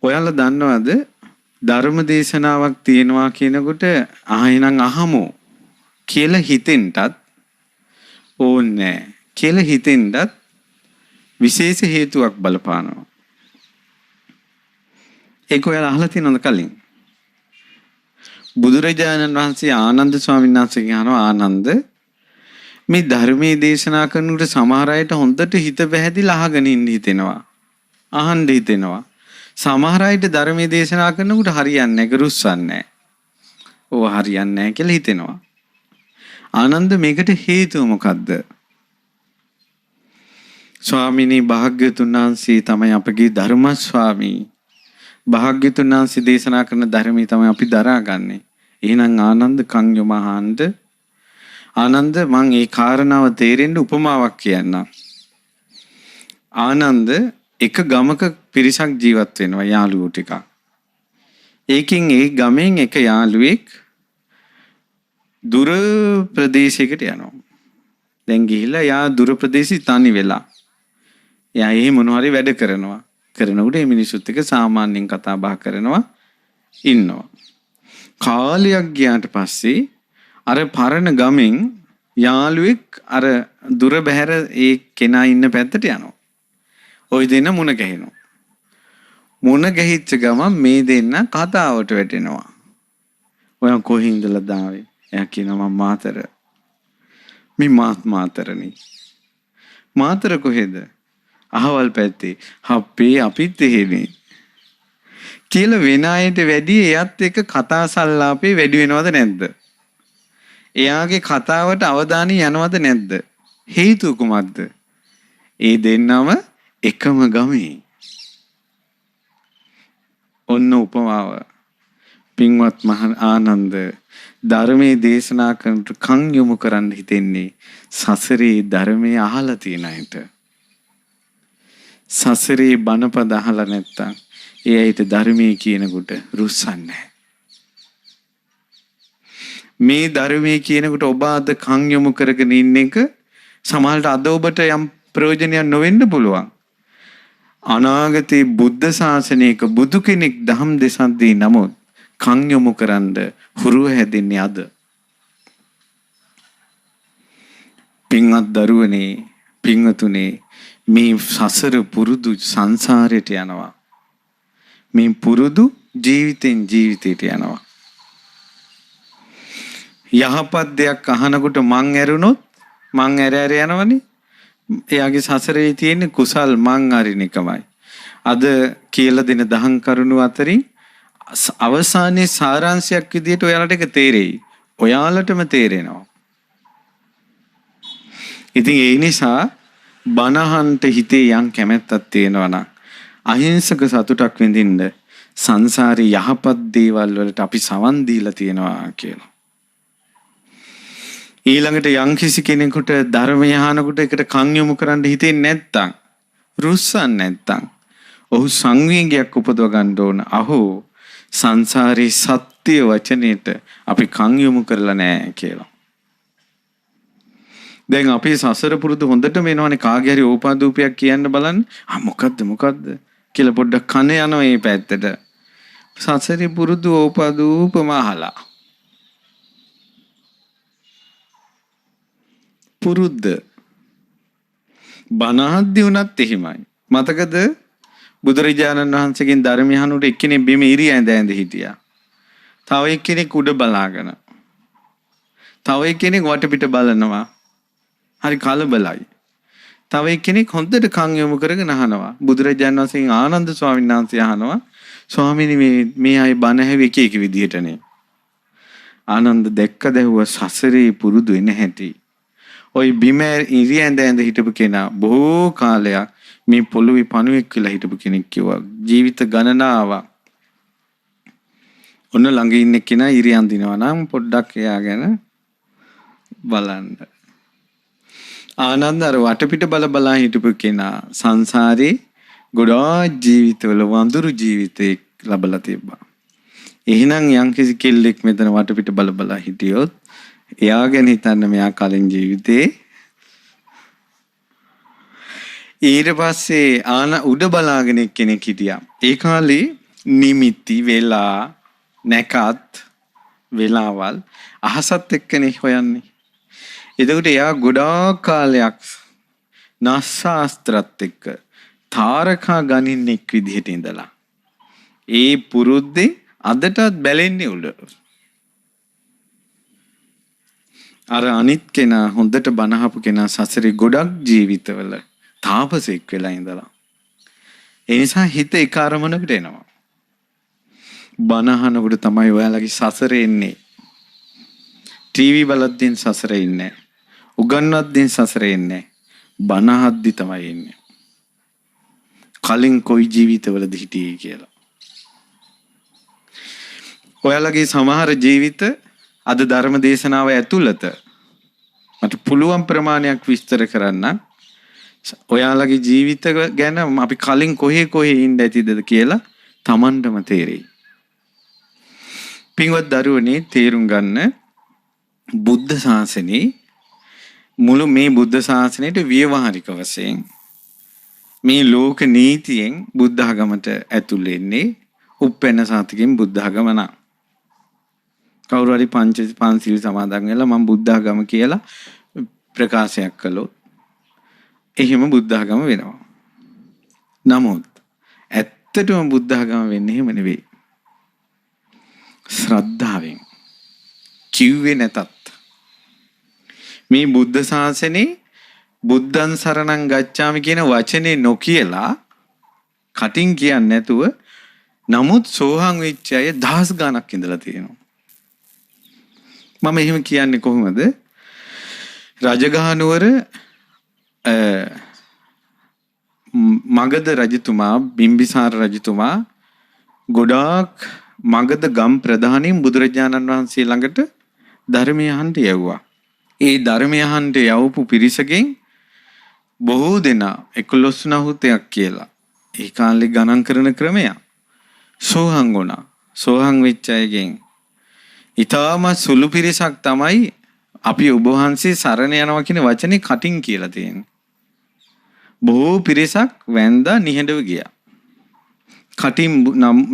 ඔයාලා දන්නවද ධර්ම දේශනාවක් තියෙනවා කියනකොට ආයෙනම් අහමු කියලා හිතෙන්නත් ඕනේ කියලා හිතෙන්නත් විශේෂ හේතුවක් බලපානවා. ඒක ඔයාලා අහලා තියෙනවද කලින්? බුදුරජාණන් වහන්සේ ආනන්ද ස්වාමීන් වහන්සේගෙන් අහනවා ආනන්ද මේ ධර්මයේ දේශනා කරනකොට සමහර අයට හොඳට හිත පැහැදිලා අහගෙන ඉන්න හිතෙනවා. අහන්න හිතෙනවා. සමහර අයට ධර්මයේ දේශනා කරනකොට හරියන්නේ නැහැ, රුස්සන්නේ නැහැ. ඕව හරියන්නේ නැහැ කියලා හිතෙනවා. ආනන්ද මේකට හේතුව මොකද්ද? ස්වාමිනී භාග්‍යතුන් වහන්සේ තමයි අපගේ ධර්ම ස්වාමී. භාග්‍යතුන් වහන්සේ දේශනා කරන ධර්මයේ තමයි අපි දරාගන්නේ. එහෙනම් ආනන්ද කන් යොම අහන්න. ආනන්ද මම ඒ කාරණාව තේරෙන්න උපමාවක් කියන්නම්. ආනන්ද එක ගමක පිරිසක් ජීවත් වෙනවා යාළුවෝ ටිකක්. ඒකෙන් ඒ ගමෙන් එක යාළුවෙක් දුර ප්‍රදේශයකට යනවා. දැන් ගිහිල්ලා යා දුර ප්‍රදේශي තනි වෙලා. එයා එහෙ මොනවා හරි වැඩ කරනවා. කරනකොට මේ මිනිස්සුත් එක්ක සාමාන්‍යයෙන් කතා බහ කරනවා ඉන්නවා. කාලයක් ගියාට පස්සේ අර පරණ ගමෙන් යාළුවෙක් අර දුර බැහැර ඒ කෙනා ඉන්න පැත්තට යනවා. ওই දෙන්න මුණ ගැහෙනවා. මුණ ගැහිච්ච ගමන් මේ දෙන්න කතාවට වැටෙනවා. ඔයා කොහින්දලා දාවේ? එයා කියනවා මම මාතර. මේ මාතරනේ. මාතර කොහෙද? අහවල් පැත්තේ. හප්පේ අපිත් එහෙනේ. කියලා වෙන අයට වැඩි එයත් එක්ක කතා සල්ලාපේ වැඩි වෙනවද නැද්ද? එයාගේ කතාවට අවධානය යනවද නැද්ද? හේතුව කුමක්ද? ඒ දෙන්නම එකම ගමේ. ඔන්න උපමාව. පින්වත් මහ ආනන්ද ධර්මයේ දේශනා කරනට කන් යොමු කරන්න හිතෙන්නේ සසරේ ධර්මයේ අහලා තියෙන අයට. සසරේ බණපද අහලා නැත්තම් ඒ අයට ධර්මයේ කියනකොට රුස්සන්නේ. මේ ධර්මයේ කියනකොට ඔබ අද කන් යොමු කරගෙන ඉන්න එක සමහරවිට අද ඔබට යම් ප්‍රයෝජනයක් නොවෙන්න පුළුවන්. අනාගතේ බුද්ධ ශාසනයක බුදු කෙනෙක් ධම් දෙසද්දී නමුත් කන් යොමු කරන්න හුරුව හැදෙන්නේ අද. පින්වත් දරුවනේ පින්වතුනේ මේ සසර පුරුදු සංසාරයට යනවා. මේ පුරුදු ජීවිතෙන් ජීවිතයට යනවා. යහපත් දෙයක් අහනකොට මං ඇරුණොත් මං ඇර යනවනේ. එයාගේ සසරේ තියෙන කුසල් මං අරින එකමයි. අද කියලා දෙන දහම් කරුණු අතරින් අවසානයේ සාරාංශයක් විදිහට ඔයාලට ඒක තේරෙයි. ඔයාලටම තේරෙනවා. ඉතින් ඒ නිසා බනහන්ට හිතේ යම් කැමැත්තක් තියෙනවා නම් අහිංසක සතුටක් විඳින්න සංසාරේ යහපත් දේවල් වලට අපි සවන් දීලා තියෙනවා කියලා. ඊළඟට යම් කිසි කෙනෙකුට ධර්මය අහනකොට ඒකට කන් යොමු කරන්න හිතෙන්නේ නැත්තම් රුස්සන්නේ නැත්තම් ඔහු සංවේගයක් උපදව ගන්න ඕන. අහෝ සංසාරේ සත්‍ය වචනේට අපි කන් යොමු කරලා නැහැ කියලා. දැන් අපේ සසර පුරුදු හොඳටම එනවනේ කාගේ හරි ඕපාදූපයක් කියන්න බලන්න. මොකද්ද කියලා පොඩ්ඩක් කන යනවා මේ පැත්තට. සසරේ පුරුදු ඕපාදූපම අහලා. පුරුද්ද බණහද්දි උනත් එහෙමයි. මතකද බුදුරජාණන් වහන්සේගෙන් ධර්මය අහනකොට එක්කෙනෙක් බිම ඉරි ඇඳ හිටියා. තව එක්කෙනෙක් උඩ බලාගෙන. තව එක්කෙනෙක් වටපිට බලනවා. හරි කලබලයි. තව එක්කෙනෙක් හොඳට කන් යොමු කරගෙන අහනවා. බුදුරජාණන් වහන්සේගෙන් ආනන්ද ස්වාමීන් වහන්සේ අහනවා ස්වාමීනි මේ අය බණ ඇහුවේ එක එක විදිහටනේ. ආනන්ද දැක්කද සසරේ පුරුදු වෙන හැටි. ඔය බිම ඉරි ඇඳ හිටපු කෙනා බොහෝ කාලයක් මේ පොළොවේ පණුවෙක් වෙලා හිටපු කෙනෙක් කිව්වා. ජීවිත ගණනාවක්. ඔන්න ළඟ ඉන්න කෙනා ඉරි අඳිනවා නම් පොඩ්ඩක් එයා ගැන බලන්න. ආනන්ද අර වටපිට බලා හිටපු කෙනා සංසාරේ ගොඩාක් ජීවිතවල වඳුරු ජීවිතයක් ලබලා තිබ්බා. එහෙනම් යම්කිසි කෙල්ලෙක් මෙතන වටපිට බලා හිටියොත් එයා ගැන හිතන්න මෙයා කලින් ජීවිතේ ඊට පස්සේ උඩ බලාගෙන කෙනෙක් හිටියා. ඒ කාලේ නිමිති වෙලා නැකත් වෙලාවල් අහසත් එක්කනේ හොයන්නේ. එතකොට එයා ගොඩාක් කාලයක් නාසාස්ත්‍රත් එක්ක තාරකා ගණින්නෙක් විදිහට ඉඳලා ඒ පුරුද්දේ අදටත් බැලෙන්නේ උඩ. අර අනිත් කෙනා හොඳට බනහපු කෙනා සසරේ ගොඩක් ජීවිතවල තාපසෙක් වෙලා ඉඳලා. ඒ නිසා හිත ඒ කාර්මණකට එනවා. බනහනකොට තමයි ඔයාලගේ සසරේ එන්නේ. ටීවී බලද්දී සසරේ ඉන්නේ. උගන්වද්දී සසරේ ඉන්නේ. බනහද්දි තමයි එන්නේ. කලින් කොයි ජීවිතවලද හිටියේ කියලා. ඔයාලගේ සමහර ජීවිත අද ධර්ම දේශනාව ඇතුළත මට පුළුවන් ප්‍රමාණයක් විස්තර කරන්න. ඔයාලගේ ජීවිත ගැන අපි කලින් කොහේ ඉන්න ඇතිද කියලා Tamanටම තේරෙයි. පින්වත් දරුවනේ තේරුම් ගන්න බුද්ධ ශාසනේ මුළු මේ බුද්ධ ශාසනයට ව්‍යවහාරික වශයෙන් මේ ලෝක නීතියෙන් බුද්ධ ආගමට ඇතුල් වෙන්නේ උප්පැන්න සාතිකෙන් බුද්ධ ආගම නා. කවුරු හරි පංචශීල සමාදන් වෙලා මම බුද්ධ ආගම කියලා ප්‍රකාශයක් කළොත් එහෙම බුද්ධ ආගම වෙනවා. නමුත් ඇත්තටම බුද්ධ ආගම වෙන්නේ එහෙම නෙවෙයි. ශ්‍රද්ධාවෙන් කිව්වේ නැතත් මේ බුද්ධ ශාසනේ බුද්ධං සරණං ගච්ඡාමි කියන වචනේ නොකියලා කටින් කියන්නේ නැතුව නමුත් සෝහං වෙච්ච අය දහස් ගණක් ඉඳලා තියෙනවා. මම එහෙම කියන්නේ කොහොමද? රජගහනුවර මගධ රජතුමා බිම්බිසාර රජතුමා ගොඩාක් මගධ ගම් ප්‍රධානීන් බුදුරජාණන් වහන්සේ ළඟට ධර්මය අහන්න යවුවා. ඒ ධර්මය අහන්න යවපු පිරිසගෙන් බොහෝ දෙනා 11 කියලා ඒ කාලේ ගණන් කරන ක්‍රමයක් සෝහං වුණා. සෝහං වෙච්ච අයගෙන් ඊටම සුළු පිරිසක් තමයි අපි ඔබ වහන්සේ සරණ යනවා කියන වචනේ කටින් කියලා තියෙන්නේ. බොහෝ පිරිසක් වැන්දා නිහඬව ගියා. කටින්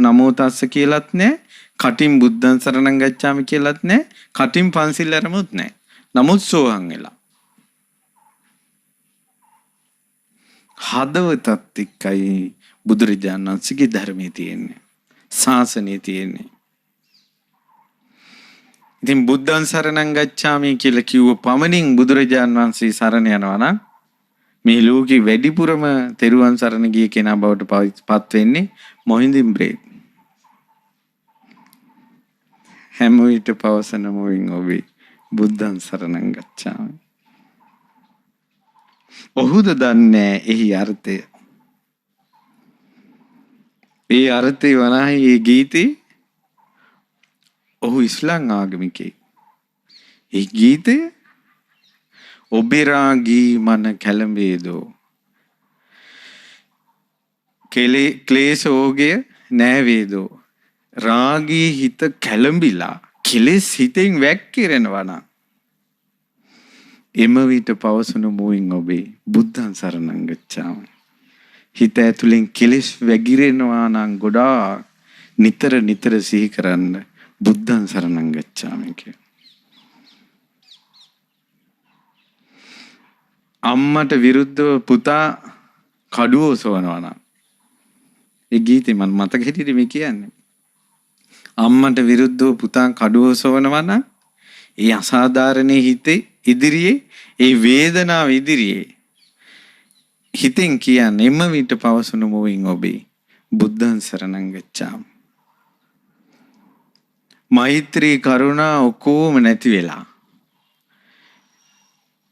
නමෝ තස්ස කියලාත් නැහැ. කටින් බුද්ධං සරණං ගච්ඡාමි කියලාත් නැහැ. කටින් පන්සිල් අරමුත් නැහැ. නමුත් සෝහං වෙලා. හදවතත් එක්කයි බුදුරජාණන් වහන්සේගේ ධර්මයේ තියෙන්නේ. ශාසනයේ තියෙන්නේ. ඉතින් බුද්ධං සරණං ගච්ඡාමි කියලා කිව්ව පමණින් බුදුරජාණන් වහන්සේ සරණ යනවා නම් මේ ලෝකේ වැඩිපුරම තෙරුවන් සරණ ගිය කෙනා බවට පත් වෙන්නේ මොහින්දින් බ්‍රේඩ්. හැම විට පවසන මොවින් ඔබේ බුද්ධං සරණං ගච්ඡාමි. ඔහුද දන්නේ එහි අර්ථය. ඒ අර්ථය වනාහි ඒ ගීතේ ඔහු ඉස්ලාම් ආගමිකයෙක්. ඒ ගීතය ඔබේ රාගී මන කැළඹේදෝ ක්ලේශෝගය නෑවේදෝ රාගී හිත කැළඹිලා කෙලෙස් හිතෙන් වැක්කිරෙනවා නම් එම විට පවසන මුවින් ඔබේ බුද්ධං සරණං ගච්ඡාමි. හිත ඇතුලෙන් කෙලෙස් වැగిරෙනවා නම් ගොඩාක් නිතර සිහි කරන්න බුද්ධං සරණං ගච්ඡාමි කිය. අම්මට විරුද්ධව පුතා කඩුව ඔසවනවා නම් ඒ ගීතේ මම මතක හිටියේ මේ කියන්නේ. අම්මට විරුද්ධව පුතා කඩුව ඔසවනවා නම් ඒ අසාධාරණේ හිතේ ඉදිරියේ ඒ වේදනාව ඉදිරියේ හිතෙන් කියන්නේ එම විට පවසනු මොවින් ඔබේ බුද්ධං සරණං ගච්ඡාමි. මෛත්‍රී කරුණා ඔක්කොම නැති වෙලා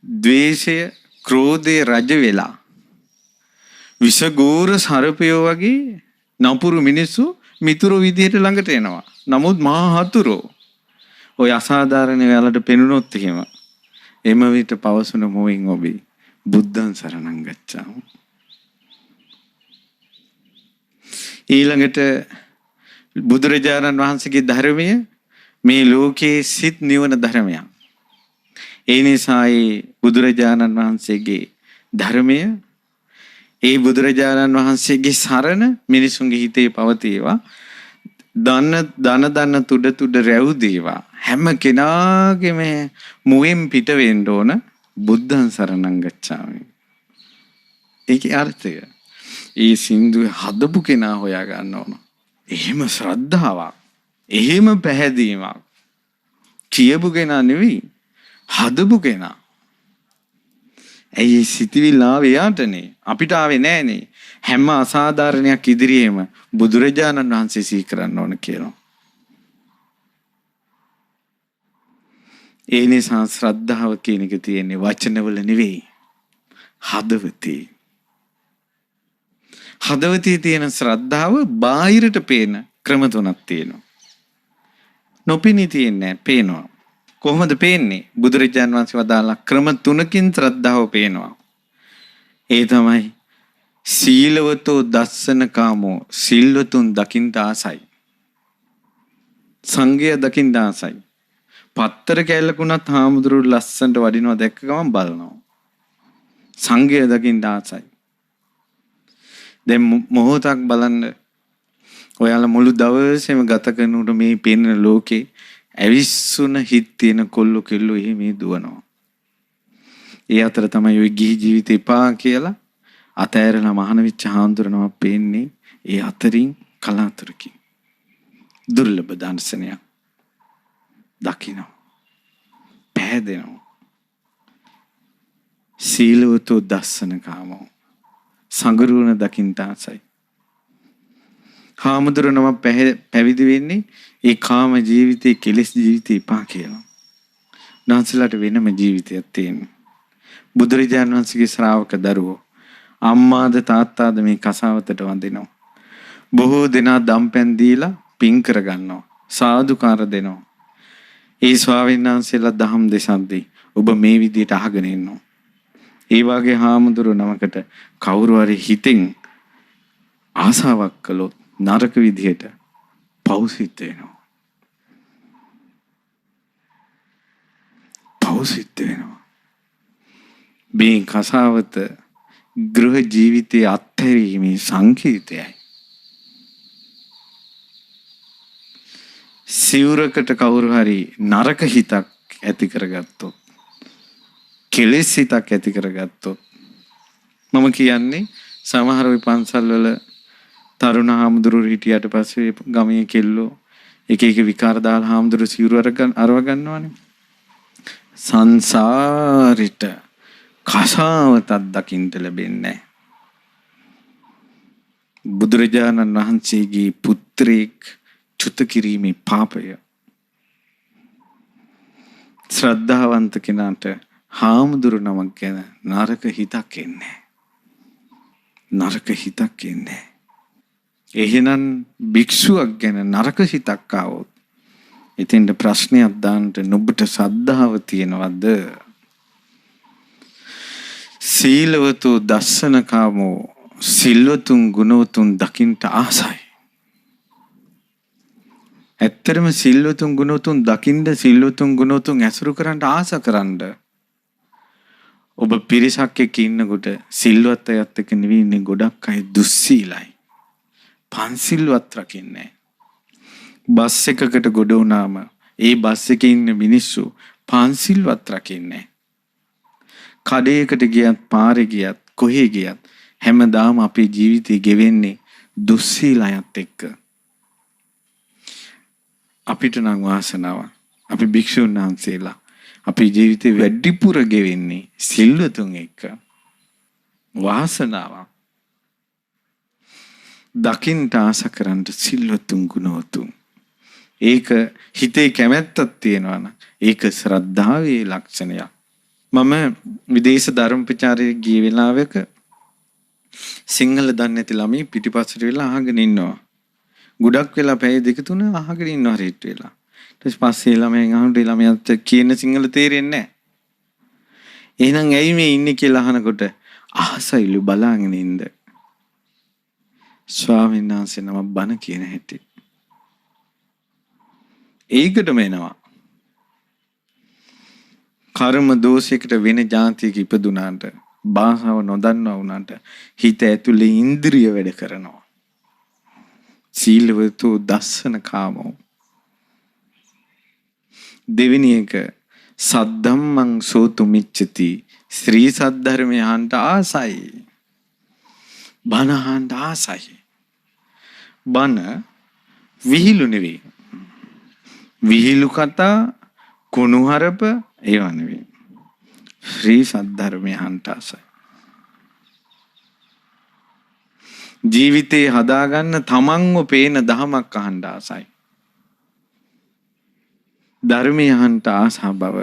ද්වේෂය ක්‍රෝධය රජ වෙලා විසගෝර සර්පයෝ වගේ නපුරු මිනිස්සු මිතුරු විදියට ළඟට එනවා. නමුත් මහා හතුරෝ ඔය අසාධාරණ වෙලාවට පෙනුනොත් එහෙම එම විට පවසන මොවින් ඔබේ බුද්ධං සරණං ගච්ඡාමි. ඊළඟට බුදුරජාණන් වහන්සේගේ ධර්මය මේ ලෝකයේ සිත් නිවන ධර්මයක්. ඒ නිසායි බුදුරජාණන් වහන්සේගේ ධර්මය ඒ බුදුරජාණන් වහන්සේගේ සරණ මිනිසුන්ගේ හිතේ පවතේවා. දන තුඩ රැවුදේවා. හැම කෙනාගේම මුවෙන් පිට වෙන්න ඕන බුද්ධං සරණං ගච්ඡාමි. ඒකේ අර්ථය. ඒ සින්දුවේ හදපු කෙනා හොයා ගන්න ඕන. එහෙම ශ්‍රද්ධාවක්, එහෙම පැහැදීමක් කියපු කෙනා නෙවෙයි, හදපු කෙනා. ඇයි සිතවිල්ල ආවේ යාටනේ? අපිට ආවේ නෑනේ. හැම අසාධාරණයක් ඉදිරියේම බුදුරජාණන් වහන්සේ සිහි කරන්න ඕන කියනවා. ඒ නිසා ශ්‍රද්ධාව කියන එක තියෙන්නේ වචනවල නෙවෙයි, හදවතේ. හදවතේ තියෙන ශ්‍රද්ධාව බාහිරට පේන ක්‍රම තුනක් තියෙනවා. නොපෙනී තියන්නේ පේනවා. කොහොමද පේන්නේ? බුදුරජාණන් වහන්සේ වදාළා ක්‍රම තුනකින් ශ්‍රද්ධාව පේනවා. ඒ තමයි සීලවතෝ දස්සන කාමෝ, සිල්වතුන් දකින්න ආසයි. සංඝය දකින්න ආසයි. පත්තර කැලකුණත් හාමුදුරුවෝ ලස්සනට වඩිනවා දැක්ක ගමන් බලනවා. සංඝය දකින්න ආසයි. දැන් මොහොතක් බලන්න, ඔයාලා මුළු දවසේම ගත කරනකොට මේ පේන ලෝකේ ඇවිස්සුන හිත් තියෙන කොල්ලෝ කෙල්ලෝ එහෙම දුවනවා. ඒ අතර තමයි ওই ගිහි ජීවිතේ එපා කියලා අතෑරලා මහාන වෙච්ච හාමුදුරනවා පේන්නේ ඒ අතරින් කලාතුරකින්. දුර්ලභ දර්ශනයක් දකින්න. පැහැදෙනවා. සීලවතෝ දස්සන කාමෝ, සංගරුවන දකින්න ආසයි. හාමුදුරනම පැවිදි වෙන්නේ ඒ කාම ජීවිතේ, කෙලෙස් ජීවිතේ එපා කියලා. නාන්සලට වෙනම ජීවිතයක් තියෙනවා. බුදුරජාණන් වහන්සේගේ ශ්‍රාවක දරුවෝ අම්මාද තාත්තාද මේ කසාවතට වඳිනවා. බොහෝ දෙනා දම්පැන් දීලා පින් කරගන්නවා, සාදුකාර දෙනවා. ඒ ස්වාමීන් වහන්සේලා දහම් දෙසද්දී ඔබ මේ විදිහට අහගෙන ඉන්නවා. ඒ වාගේ හාමුදුරු නමකට කවුරු හරි හිතෙන් ආසාවක් කළොත් නරක විදිහට පෞසිත වෙනවා. පෞසිත වෙනවා. මේ කසාවත ගෘහ ජීවිතයේ අත්හැරීමේ සංකේතයයි. සිවුරකට කවුරු හරි නරක හිතක් ඇති කරගත්තොත්, කෙලෙස් හිතක් ඇති කරගත්තොත්, මම කියන්නේ සමහර වෙයි පන්සල් වල තරුණ හාමුදුරුවෝ හිටියට පස්සේ ගමේ කෙල්ලෝ එක එක විකාර දාලා හාමුදුරුවෝ සිවුර අරව ගන්නවානේ. සංසාරිට කසාවතක් දකින්න ලැබෙන්නේ නැහැ. බුදුරජාණන් වහන්සේගේ පුත්‍රයෙක් චුත කිරීමේ පාපය. ශ්‍රද්ධාවන්ත කෙනාට හාමුදුරු නමක් ගැන නරක හිතක් එන්නේ. නරක හිතක් එන්නේ. එහෙනම් භික්ෂුවක් ගැන නරක හිතක් ආවොත් ඉතින් ප්‍රශ්නයක් දාන්න නුඹට සද්ධාව තියනවද? සීලවතු දස්සන කාමෝ, සිල්වතුන් ගුණවතුන් දකින්ට ආසයි. ඇත්තරම සිල්වතුන් ගුණවතුන් දකින්න, සිල්වතුන් ගුණවතුන් ඇසුරු කරන්න ආස කරන්න. ඔබ පිරිසක් එක්ක ඉන්නකොට සිල්වත් අයත් එක්ක නෙවෙයි ඉන්නේ, ගොඩක් අය දුස්සීලයි. පන්සිල්වත් රකින්නේ. බස් එකකට ගොඩ වුණාම ඒ බස් එකේ ඉන්න මිනිස්සු පන්සිල්වත් රකින්නේ. කඩේකට ගියත්, පාරේ ගියත්, කොහේ ගියත් හැමදාම අපේ ජීවිතේ ගෙවෙන්නේ දුස්සීලයත් එක්ක. අපිට නම් වාසනාව, අපි භික්ෂුන් වහන්සේලා අපේ ජීවිතේ වැඩිපුර ගෙවෙන්නේ සිල්වතුන් එක්ක. වාසනාව. දකින්ට ආස කරන්න සිල්වතුන් ගුණවතුන්. ඒක හිතේ කැමැත්තක් තියෙනවා නම් ඒක ශ්‍රද්ධාවේ ලක්ෂණයක්. මම විදේශ ධර්ම ප්‍රචාරයේ ගිය වෙලාවක සිංහල දන්නේ නැති ළමයි පිටිපස්සට වෙලා අහගෙන ඉන්නවා. ගොඩක් වෙලා පැය දෙක තුන අහගෙන ඉන්නවා රෙට් වෙලා. ඊට පස්සේ ළමයන් අහන්නේ ළමයාට කියන සිංහල තේරෙන්නේ නැහැ. එහෙනම් ඇයි මේ ඉන්නේ කියලා අහනකොට අහසයිලු බලාගෙන ඉන්න. ස්වාමීන් වහන්සේ නම බණ කියන හැටි. ඒකටම එනවා. කර්ම දෝෂයකට වෙන જાතියක ඉපදුනාට භාෂාව නොදන්නා වුණාට හිත ඇතුලේ ඉන්ද්‍රිය වැඩ කරනවා. සීලවතු දස්සන කාමෝ. දෙවෙනි එක සද්ධම්මං සෝතු මිච්ඡති. ශ්‍රී සද්ධර්මය අහන්ට ආසයි. බණ අහන්ට ආසයි. බණ විහිළු නෙවෙයි. විහිළු කතා කුණුහරුප ඒවා නෙවෙයි. ශ්‍රී සද්ධර්මය අහන්ට ආසයි. ජීවිතේ හදාගන්න තමන්ව පේන දහමක් අහන්න ආසයි. ධර්මය අහන්න ආසා බව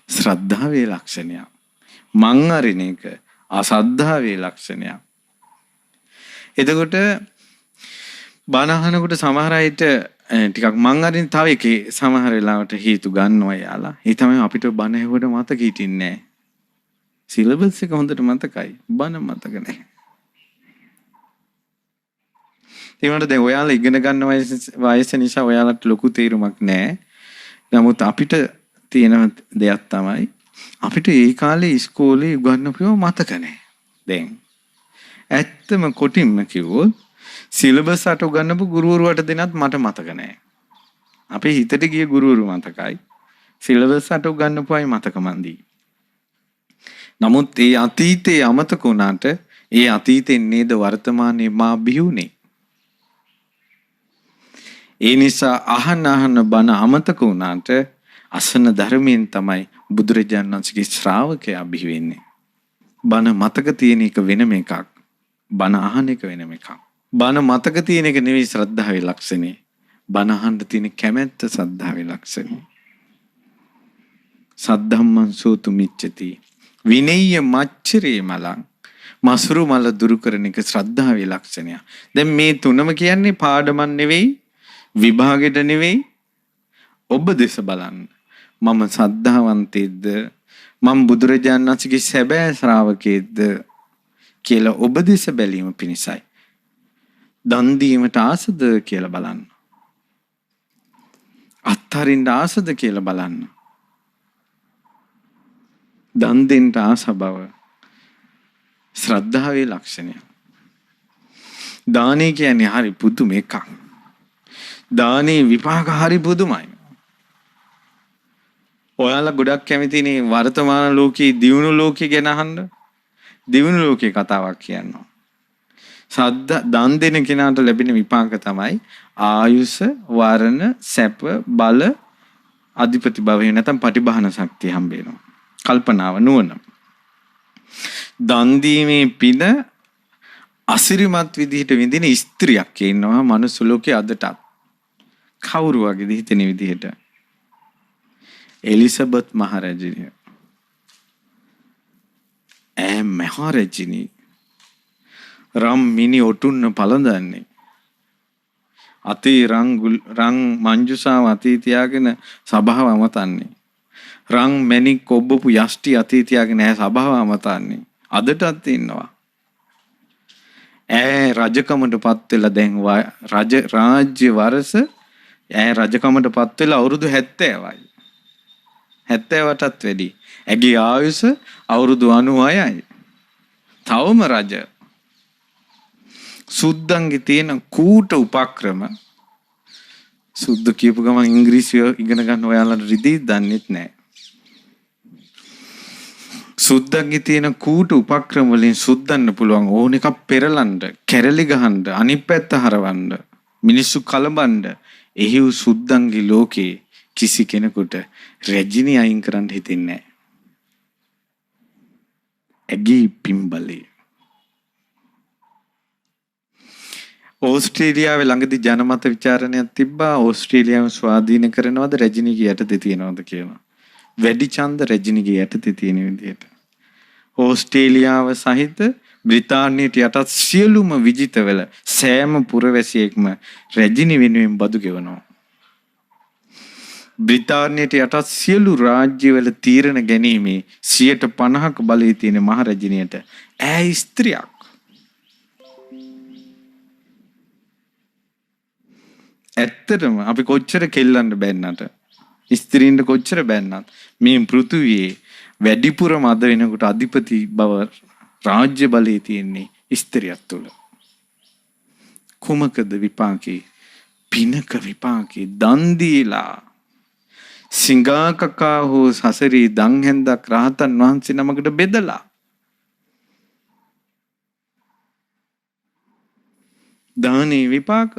ශ්‍රද්ධාවේ ලක්ෂණයක්. මං අරින එක අසද්ධාවේ ලක්ෂණයක්. එතකොට බණ අහනකොට සමහර අයට ටිකක් මං අරින තව එකේ සමහර වෙලාවට හේතු ගන්නවා යාලා. ඒ තමයි අපිට බණ ඇහුවට මතක හිටින්නේ නැහැ. සිලබස් එක හොඳට මතකයි. බණ මතක නැහැ. ඒ වුණාට දැන් ඔයාලා ඉගෙන ගන්න වයස නිසා ඔයාලට ලොකු තේරුමක් නැහැ. නමුත් අපිට තියෙන දෙයක් තමයි අපිට ඒ කාලේ ඉස්කෝලේ උගන්වපුව මතක නැහැ. දැන් ඇත්තම කොටින්ම කිව්වොත් සිලබස් අට උගන්වපු ගුරුවරුන්ට දෙනත් මට මතක නැහැ. අපේ හිතට ගිය ගුරුවරු මතකයි. සිලබස් අට උගන්වපු අය මතක මන්දි. නමුත් ඒ අතීතේ අමතක වුණාට ඒ අතීතෙන් නේද වර්තමානයේ මා බිහුනේ. ඒ නිසා අහන බණ අමතක වුණාට අසන ධර්මයෙන් තමයි බුදුරජාණන් වහන්සේගේ ශ්‍රාවකයා බිහි වෙන්නේ. බණ මතක තියෙන එක වෙනම එකක්. බණ අහන එක වෙනම එකක්. බණ මතක තියෙන එක නෙවෙයි ශ්‍රද්ධාවේ ලක්ෂණේ. බණ අහන්න තියෙන කැමැත්ත ශ්‍රද්ධාවේ ලක්ෂණේ. සද්ධම්මං සෝතු මිච්ඡති. විනය්‍ය මච්චරේ මලං. මසුරු මල දුරු කරන එක ශ්‍රද්ධාවේ ලක්ෂණය. දැන් මේ තුනම කියන්නේ පාඩමක් නෙවෙයි විභාගෙට නෙවෙයි. ඔබ දෙස බලන්න. මම සද්ධාවන්තයෙක්ද මම බුදුරජාණන් වහන්සේගේ සැබෑ ශ්‍රාවකයෙක්ද කියලා ඔබ දෙස බැලීම පිණිසයි. දන් දීමට ආසද කියලා බලන්න. අත්හරින්න ආසද කියලා බලන්න. දන් දෙන්න ආස බව ශ්‍රද්ධාවේ ලක්ෂණය. දානේ කියන්නේ හරි පුදුම එකක්. දානේ විපාක හරි පුදුමයි. ඔයාලා ගොඩක් කැමතිනේ වර්තමාන ලෝකයේ දියුණු ලෝකේ ගැන අහන්න. දියුණු ලෝකේ කතාවක් කියනවා. දන් දෙන කෙනාට ලැබෙන විපාක තමයි ආයුෂ, වර්ණ, සැප, බල, අධිපති භවය නැත්නම් පටිභාන ශක්තිය හම්බ වෙනවා. කල්පනාව නුවණ. දන් දීමේ පින අසිරිමත් විදිහට විඳින ස්ත්‍රියක් ඉන්නවා මනුස්ස ලෝකයේ අදටත්. කවුරු වගේද හිතෙන විදිහට? එලිසබෙත් මහරජිනිය. මහරජිනී රම් මිනි ඔටුන්න පළඳන්නේ. අතේ රං මංජුසාව අතේ තියාගෙන සභාව අමතන්නේ. රං මැණික් ඔබ්බපු යෂ්ටි අතේ තියාගෙන සභාව අමතන්නේ. අදටත් ඉන්නවා. රජකමටපත් වෙලා දැන් රාජ්‍ය වර්ෂ රජකමටපත් වෙලා අවුරුදු 70යි. 70ටත් වැඩි. ඇගේ ආයුෂ අවුරුදු 96යි. තවම රජ. සුද්දන්ගේ තියෙන කූට උපක්‍රම සුද්ද කියපු ගමන් ඉංග්‍රීසිය ඉගෙන ගන්න ඔයාලට රිදී දන්නෙත් නැහැ. සුද්දන්ගේ තියෙන කූට උපක්‍රම වලින් සුද්දන්න පුළුවන් ඕන එකක් පෙරලන්න, කැරලි ගහන්න, අනිත් පැත්ත හරවන්න, මිනිස්සු කලබන්න. එහි සුද්දන්ගේ ලෝකේ කිසි කෙනෙකුට රජිනි අයින් කරන්න හිතෙන්නේ නැහැ. ඇගේ පිම්බලේ. ඕස්ට්‍රේලියාවේ ළඟදී ජනමත විචාරණයක් තිබ්බා. ඕස්ට්‍රේලියාව ස්වාධීන කරනවද රජිනිගේ යටතේ තියනවද කියලා. වැඩි ඡන්ද රජිනිගේ යටතේ තියෙන විදිහට. ඕස්ට්‍රේලියාව සහිත බ්‍රිතාන්‍යයට යටත් සියලුම විජිතවල සෑම පුරවැසියෙක්ම රජිනි වෙනුවෙන් බදු ගෙවනවා. බ්‍රිතාන්‍යයට යටත් සියලු රාජ්‍යවල තීරණ ගැනීමේ 50%ක බලය තියෙන මහරජිනියට ඈ ස්ත්‍රියක්. ඇත්තටම අපි කොච්චර කෙල්ලන්න බැන්නට ස්ත්‍රීන්ට කොච්චර බැන්නත් මේ පෘථුවියේ වැඩිපුරම අද වෙනකොට අධිපති බව රාජ්‍ය බලයේ තියෙන්නේ ස්ත්‍රියක් තුළ. කුමකද විපාකේ? පිනක විපාකේ. දන් දීලා සිංගාකකා හෝ සසරේ දන් හැන්දක් රහතන් වහන්සේ නමකට බෙදලා දානේ විපාක.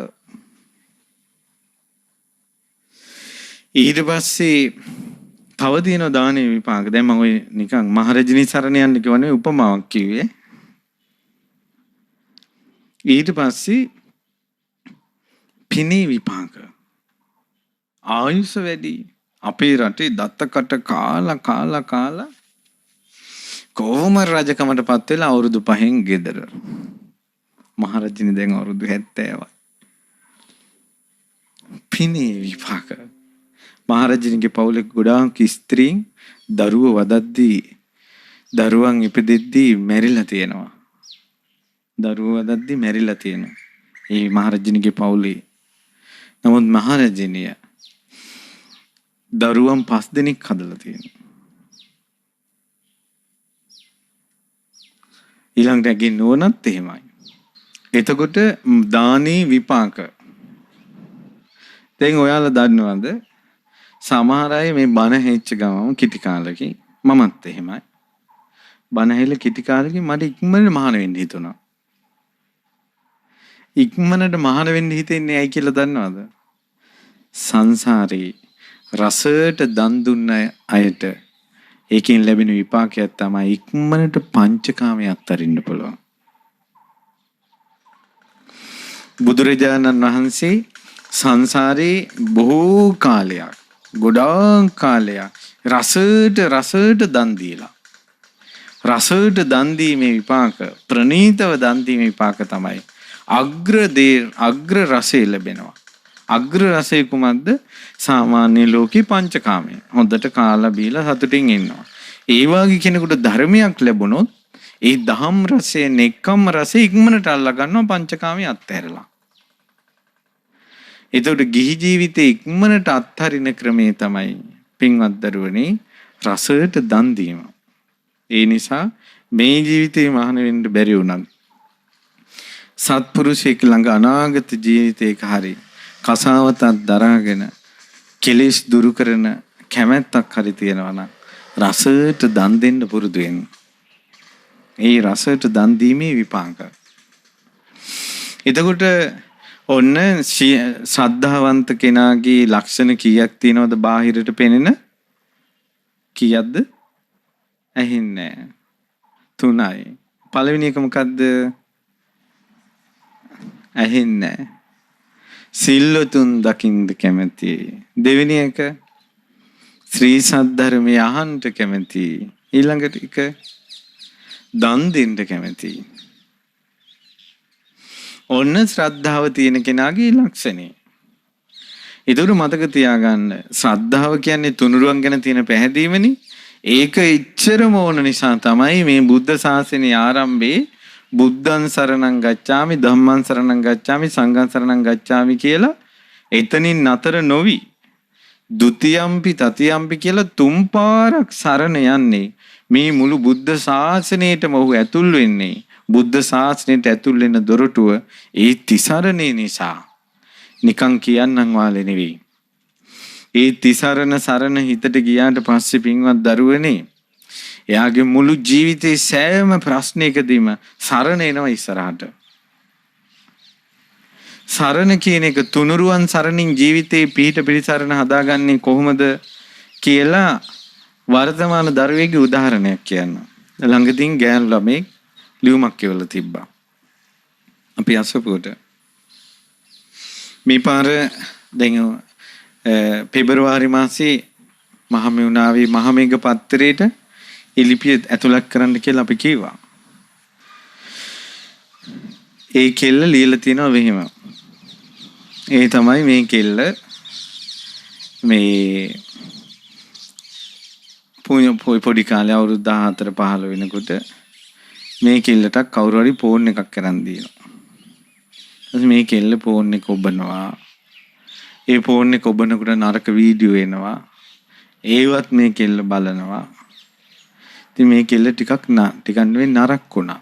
ඊට පස්සේ තව තියෙන දානේ විපාක. දැන් මම ඔය නිකන් මහරජිනී සරණ යන්න කියවනේ උපමාවක් කිව්වේ. ඊට පස්සේ පිනේ විපාක. ආයුෂ වැඩි. අපේ රටේ දත්තකට කාලා කොහොම රජකමටපත් වෙලා අවුරුදු 5න් ගෙදර. මහරජිනී දැන් අවුරුදු 70යි. පිනේ විපාක. මහරජිනීගේ පවුලේ ගොඩාක් ස්ත්‍රීන් දරුවෝ වදද්දී දරුවන් ඉපදෙද්දී මැරිලා තියෙනවා. දරුවෝ වදද්දී මැරිලා තියෙනවා. ඒ මහරජිනීගේ පවුලේ. නමුත් මහරජිනිය දරුවන් 5 දෙනෙක් හදලා තියෙනවා. ඊළඟට ඇගේ නුවණත් එහෙමයි. එතකොට දානේ විපාක. දැන් ඔයාලා දන්නවද? සමහර අය මේ බණ හෙච්ච ගමම කිටි කාලෙකින් මමත් එහෙමයි. බණ හෙල කිටි කාලෙකින් මට ඉක්මනට මහාන වෙන්න හිතුණා. ඉක්මනට මහාන වෙන්න හිතෙන්නේ ඇයි කියලා දන්නවද? සංසාරේ රසයට දන් දුන්න අයට ඒකෙන් ලැබෙන විපාකයක් තමයි ඉක්මනට පංචකාමයේ අත්තරින්න පුළුවන්. බුදුරජාණන් වහන්සේ සංසාරේ බොහෝ කාලයක් ගොඩාක් කාලයක් රසයට දන් දීලා රසයට දන් දීමේ විපාක ප්‍රණීතව දන් දීමේ විපාක තමයි අග්‍ර රසය ලැබෙනවා. අග්‍ර රසය කුමක්ද? සාමාන්‍ය ලෝකේ පංචකාමය. හොඳට කාලා බීලා සතුටින් ඉන්නවා. ඒ වගේ කෙනෙකුට ධර්මයක් ලැබුණොත් ඒ දහම් රසය, නෙක්ඛම් රසය ඉක්මනට අල්ලා ගන්නවා පංචකාමයේ අත්හැරලා. ඒතකොට ගිහි ජීවිතේ ඉක්මනට අත්හරින ක්‍රමේ තමයි පින්වත් දරුවනේ රසයට දන් දීම. ඒ නිසා මේ ජීවිතේ මහාන වෙන්න බැරි වුණත් සත්පුරුෂයෙක් ළඟ අනාගත ජීවිතයක හරි කසාවතක් දරාගෙන කෙලෙස් දුරු කරන කැමැත්තක් හරි තියෙනවා නම් රසයට දන් දෙන්න පුරුදු වෙන්න. ඒ රසයට දන් දීමේ විපාක. එතකොට ඔන්න ශ්‍රද්ධාවන්ත කෙනාගේ ලක්ෂණ කීයක් තියෙනවද බාහිරට පෙනෙන? කීයක්ද? ඇහෙන්නේ 3යි. පළවෙනි එක මොකද්ද? ඇහෙන්නේ. සිල්වතුන් දකින්ද කැමැති. දෙවෙනි එක ශ්‍රී සද්ධර්මය අහන්න කැමැති. ඊළඟට එක දන් දෙන්න කැමැති. ඔන්න ශ්‍රද්ධාව තියෙන කෙනාගේ ලක්ෂණේ. ඒතර මතක තියාගන්න ශ්‍රද්ධාව කියන්නේ තුනුරුවන් ගැන තියෙන පැහැදීමනේ. ඒක ඉච්ඡරම ඕන නිසා තමයි මේ බුද්ධ ශාසනයේ ආරම්භයේ බුද්ධං සරණං ගච්ඡාමි ධම්මං සරණං ගච්ඡාමි සංඝං සරණං ගච්ඡාමි කියලා එතනින් නතර නොවි ဒ ුතියම්පි තතියම්පි කියලා 3 පාරක් සරණ යන්නේ. මේ මුළු බුද්ධ ශාසනයටම ඔහු ඇතුල් වෙන්නේ. බුද්ධ ශාසනයට ඇතුල් වෙන දොරටුව ඒ තිසරණේ නිසා. නිකන් කියන්නම් වාලේ නෙවෙයි. ඒ තිසරණ සරණ හිතට ගියාට පස්සේ පින්වත් දරුවනේ එයාගේ මුළු ජීවිතේ සෑම ප්‍රශ්නයකදීම සරණ එනවා ඉස්සරහට. සරණ කියන එක තුනුරුවන් සරණින් ජීවිතේ පිහිට පිළිසරණ හදාගන්නේ කොහොමද කියලා වර්තමාන දරුවෙකුගේ උදාහරණයක් කියන්න. ළඟදීන් ගෑනු ළමෙක් ලියුමක් කියවලා තිබ්බා. අපි අසපුවට මේ පාර දැන් පෙබරවාරි මාසේ මහමෙවුනාවේ මහමෙග පත්තරේට ලිපිය ඇතුළත් කරන්න කියලා අපි කිව්වා. ඒ කෙල්ල ලියලා තියෙනවා මෙහෙම. ඒ තමයි මේ කෙල්ල මේ පොඩි කාලේ අවුරුදු 14 15 වෙනකොට මේ කෙල්ලට කවුරු හරි ෆෝන් එකක් කරන් දීනවා. ඊට මේ කෙල්ල ෆෝන් එක ඔබනවා. ඒ ෆෝන් එක ඔබනකොට නරක වීඩියෝ එනවා. ඒවත් මේ කෙල්ල බලනවා. ඉතින් මේ කෙල්ල ටිකක් නෙවෙයි නරක් වුණා.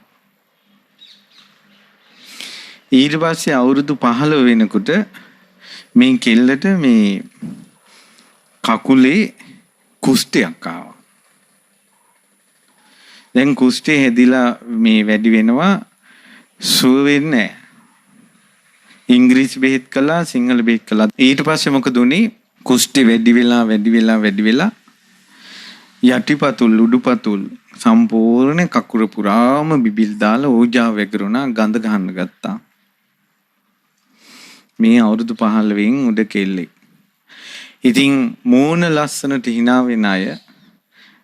ඊට පස්සේ අවුරුදු 15 වෙනකොට මේ කෙල්ලට මේ කකුලේ කුෂ්ඨයක් ආවා. දැන් කුෂ්ඨය හැදිලා මේ වැඩි වෙනවා සුව වෙන්නේ නැහැ. ඉංග්‍රීසි බෙහෙත් කළා සිංහල බෙහෙත් කළා. ඊට පස්සේ මොකද උනේ? කුෂ්ඨය වැඩි වෙලා යටිපතුල් උඩුපතුල් සම්පූර්ණ කකුර පුරාම බිබිල් දාලා ඕජා වැගිරුණා ගඳ ගන්න ගත්තා. මේ අවුරුදු 15න් උඩ කෙල්ලෙක්. ඉතින් මූණ ලස්සනට hina වෙන අය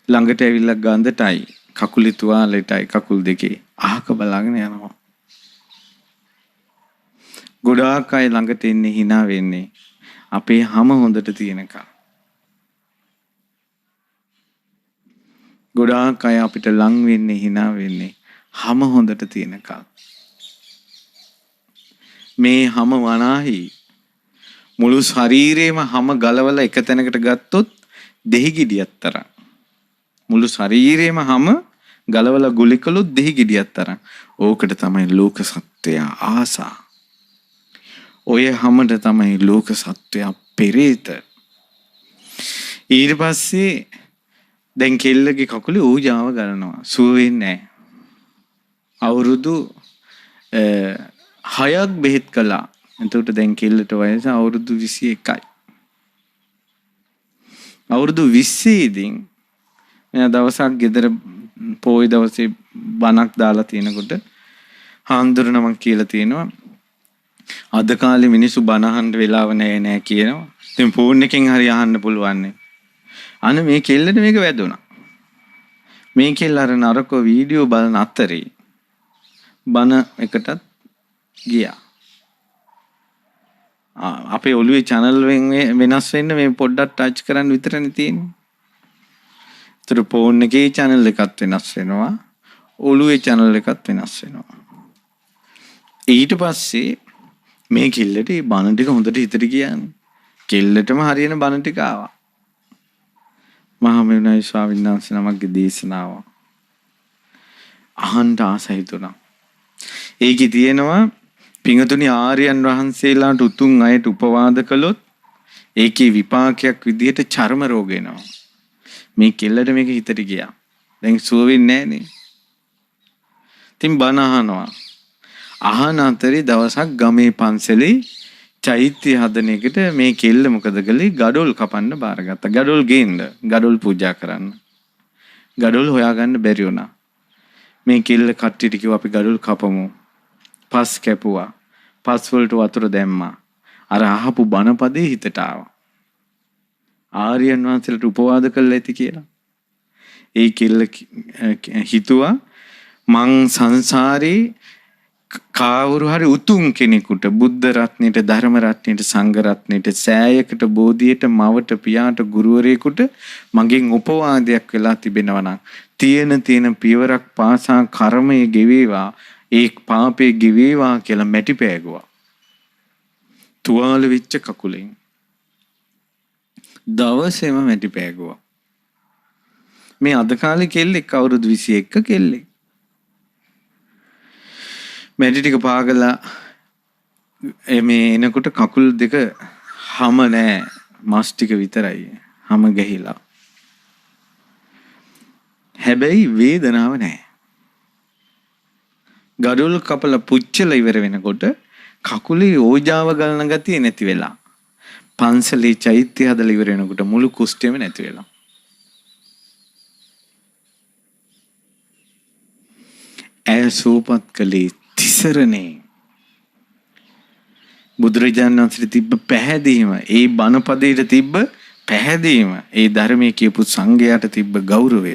ළඟට ඇවිල්ලා ගඳටයි කකුලේ තුවාලෙටයි කකුල් දෙකේ අහක බලාගෙන යනවා. ගොඩාක් අය ළඟට එන්නේ hina වෙන්නේ අපේ හැම හොඳට තියෙනකම්. ගොඩාක් අය අපිට ලං වෙන්නේ hina වෙන්නේ හැම හොඳට තියෙනකම්. මේ හැම වනාහි මුළු ශරීරේම හැම ගලවලා එක තැනකට ගත්තොත් දෙහි ගෙඩියක් තරම්. මුළු ශරීරේම හැම ගලවලා ගුලි කළොත් දෙහි ගෙඩියක් තරම්. ඕකට තමයි ලෝක සත්‍යය ආසා. ඔය හැමද තමයි ලෝක සත්‍යය පෙරේත. ඊට පස්සේ දැන් කෙල්ලගේ කකුලේ ඕජාව ගන්නවා. සුව වෙන්නේ නැහැ. අවුරුදු 6ක් බෙහෙත් කළා. එතකොට දැන් කෙල්ලට වයස අවුරුදු 21යි. අවුරුදු 20 දී මම දවසක් ගෙදර පොයි දවසේ බණක් දාලා තිනකොට හාමුදුරනමක් කියලා තියෙනවා අද කාලේ මිනිස්සු බණ අහන්න වෙලාව නෑ කියනවා. ඉතින් ෆෝන් එකෙන් හරි අහන්න පුළුවන් නේ. අනේ මේ කෙල්ලට මේක වැදුණා. මේ කෙල්ල අර නරක වීඩියෝ බලන අතරේ බණ එකටත් ගියා. අපේ ඔළුවේ channel වෙනස් වෙන්න මේ පොඩ්ඩක් ටච් කරන්න විතරනේ තියෙන්නේ. ඒතර ෆෝන් එකේ channel එකත් වෙනස් වෙනවා. ඔළුවේ channel එකත් වෙනස් වෙනවා. ඊට පස්සේ මේ කෙල්ලට මේ බණ ටික හොඳට හිතට ගියානේ. කෙල්ලටම හරියන බණ ටික ආවා. මහා මෙවුනයි ස්වාමීන් වහන්සේ නමක්ගේ දේශනාව අහන්න ආසයි හිතුණා. ඒකේ තියෙනවා පිංගතුනි ආර්යයන් වහන්සේලාට උතුම් අයට උපවාද කළොත් ඒකේ විපාකයක් විදිහට චර්ම රෝග එනවා. මේ කෙල්ලට මේක හිතට ගියා. දැන් සුව වෙන්නේ නැහනේ. ඉතින් බණ අහනවා. අහන අතරේ දවසක් ගමේ පන්සලේ චෛත්‍ය හදන එකට මේ කෙල්ල මොකද කළේ? ගඩොල් කපන්න බාරගත්තා. ගඩොල් ගේන්න, ගඩොල් පූජා කරන්න. ගඩොල් හොයාගන්න බැරි වුණා. මේ කෙල්ල කට්ටියට කිව්වා අපි ගඩොල් කපමු. පස් කැපුවා. පස් වලට වතුර දැම්මා. අර අහපු බණපදේ හිතට ආවා. ආර්යයන් වහන්සේලාට උපවාද කළා ඇති කියලා. ඒ කෙල්ල හිතුවා මං සංසාරේ කවුරු හරි උතුම් කෙනෙකුට බුද්ධ රත්නයට ධර්ම රත්නයට සංඝ රත්නයට සෑයකට බෝධියට මවට පියාට ගුරුවරයෙකුට මගෙන් උපවාදයක් වෙලා තිබෙනවා නම් තියෙන පියවරක් පාසා කර්මයේ ගෙවේවා ඒ පාපේ ගෙවේවා කියලා මැටි පෑගුවා. තුවාල වෙච්ච කකුලෙන් දවසේම මැටි පෑගුවා. මේ අද කාලේ කෙල්ලෙක් අවුරුදු 21 කෙල්ලෙක්. මැටි ටික පාගලා මේ එනකොට කකුල් දෙක හැම නෑ මස් ටික විතරයි හැම ගහිලා. හැබැයි වේදනාව නෑ. ගඩොල් කපලා පුච්චලා ඉවර වෙනකොට කකුලේ ඕජාව ගලන ගතිය නැති වෙලා. පන්සලේ චෛත්‍ය හදලා ඉවර වෙනකොට මුළු කුෂ්ඨෙම නැති වෙලා. ඇය සූපත් කළේ තිසරණේ. බුදුරජාණන් වහන්සේ තිබ්බ පැහැදීම, ඒ බණපදයට තිබ්බ පැහැදීම, ඒ ධර්මයේ කියපු සංඝයාට තිබ්බ ගෞරවය.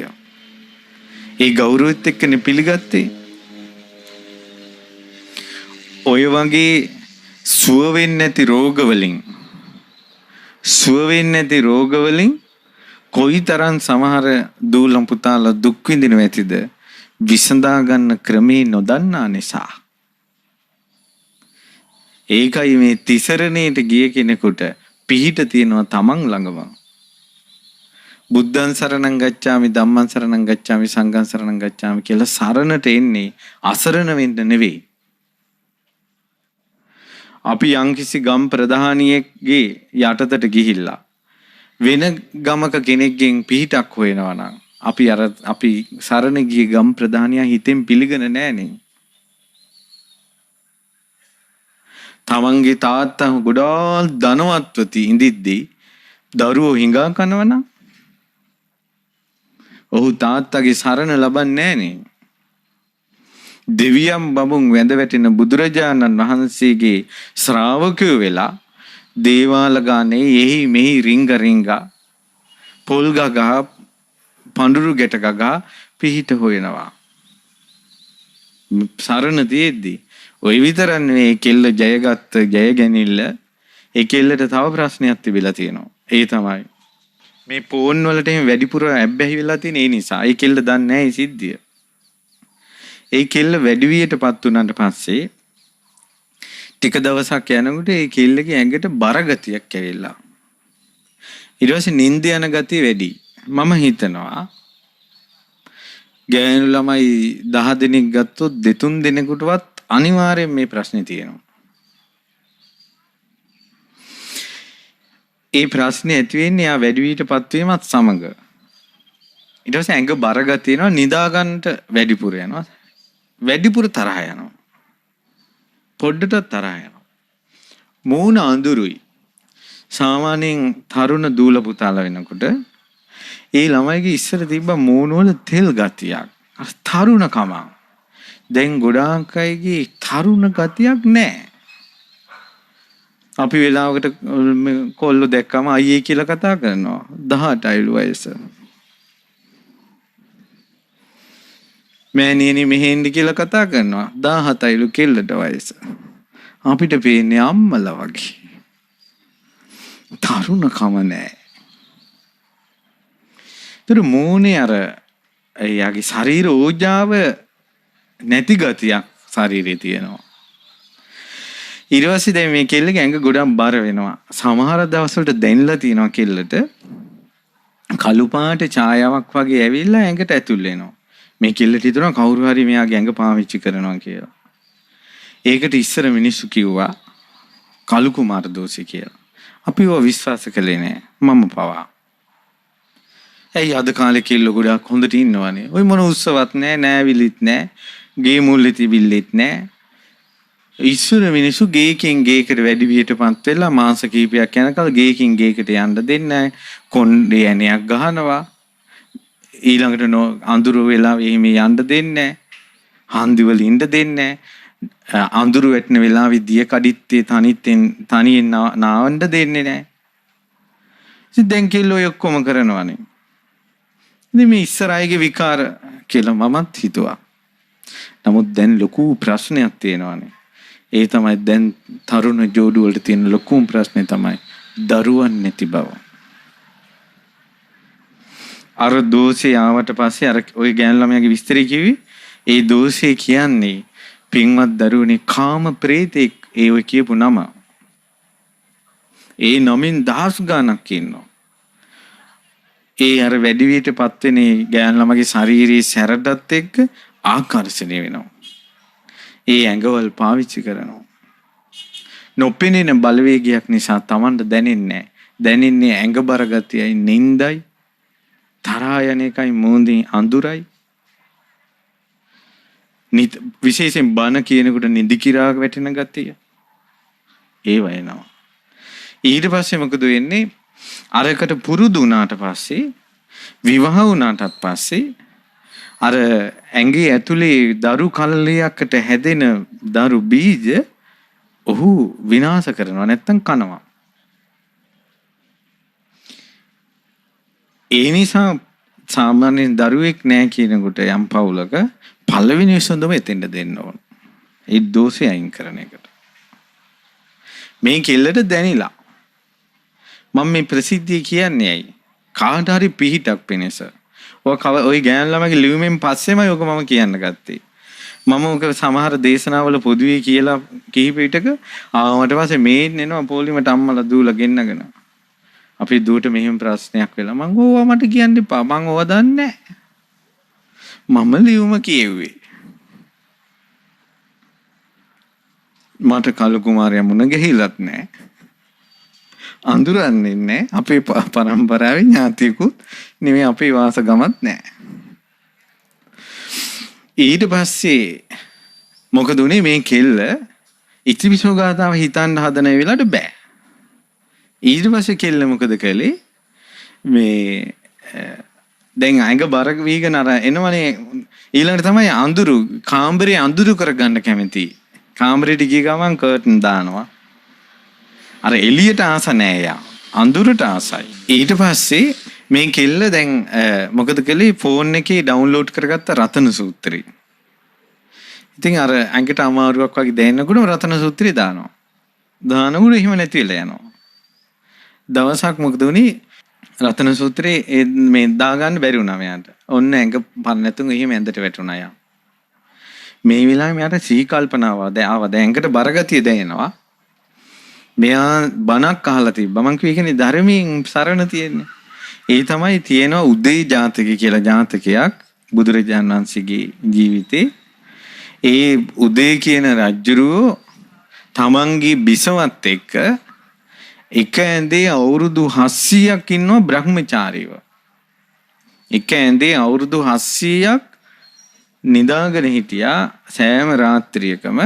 ඒ ගෞරවෙත් එක්කනේ පිළිගත්තේ. ඔය වගේ සුව වෙන්නේ නැති රෝගවලින් කොයිතරම් සමහර දූලම් පුතාලා දුක් විඳිනව ඇතිද? විසඳා ගන්න ක්‍රමේ නොදන්නා නිසා. ඒකයි මේ තිසරණේට ගිය කෙනෙකුට පිහිට තියෙනවා තමන් ළඟම. බුද්ධං සරණං ගච්ඡාමි ධම්මං සරණං ගච්ඡාමි සංඝං සරණං ගච්ඡාමි කියලා සරණට එන්නේ අසරණ වෙන්න නෙවෙයි. අපි යම්කිසි ගම් ප්‍රධානියෙක්ගේ යටතට ගිහිල්ලා වෙන ගමක කෙනෙක්ගෙන් පිහිටක් හොයනවා නම් අපි සරණ ගිය ගම් ප්‍රධානියා හිතෙන් පිළිගන නෑනේ. තමන්ගේ තාත්තා ගොඩාක් ධනවත්වති ඉඳිද්දී දරුවෝ හිඟා කනවනම් ඔහු තාත්තගේ සරණ ලබන්නේ නෑනේ. දෙවියන් බඹුන් වැඳ වැටෙන බුදුරජාණන් වහන්සේගේ ශ්‍රාවකයෝ වෙලා දේවාල ගානේ එහි මෙහි රිංගා පොල් ගගා පඳුරු ගැට ගගා පිහිට හොයනවා. සරණ තියෙද්දී ඔය විතරක් නෙවෙයි කෙල්ල ජයගත්ත ජයගැනිල්ල ඒ කෙල්ලට තව ප්‍රශ්නයක් තිබිලා තියෙනවා. ඒ තමයි මේ ෆෝන් වලට එහෙම වැඩිපුර ඇබ්බැහි වෙලා තියෙන ඒ නිසා. ඒ කෙල්ල දන්නේ නැහැ මේ සිද්ධිය. ඒ කෙල්ල වැඩි වියටපත් වුණාට පස්සේ ටික දවසක් යනකොට ඒ කෙල්ලගේ ඇඟට බර ගතියක් ඇවිල්ලා. ඊට පස්සේ නිින්ද යන ගතිය වැඩි. මම හිතනවා ගෑනු ළමයි 10 දෙනෙක් ගත්තොත් 2-3 දෙනෙකුටවත් අනිවාර්යෙන් මේ ප්‍රශ්නේ තියෙනවා. ඒ ප්‍රශ්නේ ඇති වෙන්නේ යා වැඩි වියටපත් වීමත් සමග. ඊට පස්සේ ඇඟ බර ගතිය එනවා, නිදා ගන්නට වැඩිපුර යනවා. වැඩිපුර තරහ යනවා. පොඩ්ඩට තරහ යනවා. මූණ අඳුරුයි. සාමාන්‍යයෙන් තරුණ දූල පුතාලා වෙනකොට ඒ ළමයිගේ ඉස්සර තිබ්බ මූණ වල තෙල් ගතියක්, තරුණකම. දැන් ගොඩාක් අයගේ තරුණ ගතියක් නැහැ. අපි වෙලාවකට කොල්ලෝ දැක්කම අයියේ කියලා කතා කරනවා. 18යිලු වයස. මෑණියනි මෙහෙන්දි කියලා කතා කරනවා. 17යිලු කෙල්ලට වයස. අපිට පේන්නේ අම්මලා වගේ. තරුණකම නැහැ. ඒතර මූණේ අර එයාගේ ශරීර ඕජාව නැති ගතියක් ශරීරේ තියෙනවා. ඊට පස්සේ දැන් මේ කෙල්ලගේ ඇඟ ගොඩක් බර වෙනවා. සමහර දවස්වලට දැනිලා තියෙනවා කෙල්ලට කළු පාට ඡායාවක් වගේ ඇවිල්ලා ඇඟට ඇතුල් වෙනවා. මේ කෙල්ලට හිතනවා කවුරු හරි මෙයාගේ ඇඟ පාවිච්චි කරනවා කියලා. ඒකට ඉස්සර මිනිස්සු කිව්වා කළු කුමාර දෝෂය කියලා. අපි ඒව විශ්වාස කළේ නෑ. මම පවා. ඇයි අද කාලේ කෙල්ල ගොඩක් හොඳට ඉන්නවනේ. ඔය මොන උත්සවත් නෑ, නෑවිලිත් නෑ, ගේ මුල්ලේ තිබිල්ලෙත් නෑ. ඉස්සර මිනිස්සු ගේකින් ගේකට වැඩි වියටපත් වෙලා මාස කිහිපයක් යනකල් ගේකින් ගේකට යන්න දෙන්නේ නැහැ. කොණ්ඩේ ඇණයක් ගහනවා. ඊළඟට අඳුර වෙලා එහෙම යන්න දෙන්නේ නැහැ. හන්දි වල ඉන්න දෙන්නේ නැහැ. අඳුර වැටෙන වෙලාවෙ දිය කඩਿੱත්තේ තනියෙන් නාවන්න දෙන්නේ නැහැ. ඉතින් දැන් කෙල්ලෝ ඔක්කොම කරනවානේ. ඉතින් මේ ඉස්සර අයගේ විකාර කියලා මමත් හිතුවා. නමුත් දැන් ලොකු ප්‍රශ්නයක් තියෙනවානේ. ඒ තමයි දැන් තරුණ ජෝඩු වලට තියෙන ලොකුම ප්‍රශ්නේ තමයි දරුවන් නැති බව. අර දෝෂේ ආවට පස්සේ අර ওই ගෑනු ළමයාගේ විස්තරය කිව්වේ ඒ දෝෂේ කියන්නේ පින්වත් දරුවනේ කාම ප්‍රේතෙක් ඒ ඔය කියපු නම. ඒ නමින් දහස් ගණක් ඉන්නවා. ඒ අර වැඩි වියටපත් වෙන ගෑනු ළමගේ ශාරීරික සැරටත් එක්ක ආකර්ෂණය වෙනවා. ඒ ඇඟවල් පාවිච්චි කරනවා. නොපෙනෙන බලවේගයක් නිසා Tamanට දැනෙන්නේ නැහැ. දැනෙන්නේ ඇඟ බර ගතියයි, නින්දයි, තරහා යන එකයි, මූණේ අඳුරයි. විශේෂයෙන් බන කියනකොට නිදි කිරා වැටෙන ගතිය. ඒ වයනවා. ඊට පස්සේ මොකද වෙන්නේ? අරකට පුරුදු වුණාට පස්සේ, විවාහ වුණාටත් පස්සේ අර ඇඟේ ඇතුලේ දරු කල්ලියකට හැදෙන දරු බීජ ඔහු විනාශ කරනවා, නැත්තම් කනවා. ඒ නිසා සාමාන්‍යයෙන් දරුවෙක් නැහැ කියනකොට යම් පවුලක පළවෙනි විසඳුම එතෙන්ට දෙන්න ඕන. ඒ දෝෂය අයින් කරන එකට. මේ කෙල්ලට දැනිලා මම මේ ප්‍රසිද්ධිය කියන්නේ ඇයි? කාට හරි පිහිටක් වෙනස. ඔය ගෑනු ළමගේ ලියුමෙන් පස්සෙමයි ඔක මම කියන්න ගත්තේ. මම ඔක සමහර දේශනාවල පොදුවේ කියලා කිහිප විටක ආවට පස්සේ මේන් එනවා පොලිමට අම්මලා දූලා ගෙන්නගෙන. අපි දුවට මෙහෙම ප්‍රශ්නයක් වෙලා මං ඕවා මට කියන්න එපා. මං ඕවා දන්නේ නැහැ. මම ලියුම කියෙව්වේ. මට කලු කුමාරයා මුණ ගැහිලත් නැහැ. අඳුරන්නේ නැහැ. අපේ පරම්පරාවේ ඥාතියකුත් නෙමෙයි අපේ වාසගමත් නැහැ. ඊට පස්සේ මොකද උනේ මේ කෙල්ල ඉතිවිසෝ ගාතාව හිතන්න හදන වෙලාවට බෑ. ඊට පස්සේ කෙල්ල මොකද කළේ මේ දැන් අඟ බර වීගෙන අර එනවනේ ඊළඟට තමයි අඳුරු කාමරේ අඳුරු කරගන්න කැමති. කාමරේට ගිය ගමන් කර්ටන් දානවා. අර එළියට ආස නෑ යා. අඳුරට ආසයි. ඊට පස්සේ මේ කෙල්ල දැන් මොකද කළේ ෆෝන් එකේ ඩවුන්ලෝඩ් කරගත්ත රතන සූත්‍රය. ඉතින් අර ඇඟට අමාරුවක් වගේ දැනෙනකොට රතන සූත්‍රය දානවා. දානකොට එහෙම නැති වෙලා යනවා. දවසක් මොකද උනේ රතන සූත්‍රේ මේ දාගන්න බැරි වුණා මෙයාට. ඔන්න ඇඟ පර නැතුන් එහෙම ඇඳට වැටුණා යා. මේ වෙලාවේ මෙයාට සිහි කල්පනාව ආවා. දැන් ඇඟට බරගතිය දැනෙනවා. මෙයා බණක් අහලා තිබ්බා. මං කියන්නේ ධර්මයෙන් සරණ තියෙන්නේ. ඒ තමයි තියෙනවා උදේ ජාතක කියලා ජාතකයක් බුදුරජාණන් වහන්සේගේ ජීවිතේ. ඒ උදේ කියන රජුරෝ තමන්ගේ බිසවත් එක්ක එක ඇඳේ අවුරුදු 700ක් ඉන්නවා බ්‍රහ්මචාරීව. එක ඇඳේ අවුරුදු 700ක් නිදාගෙන හිටියා සෑම රාත්‍රියකම.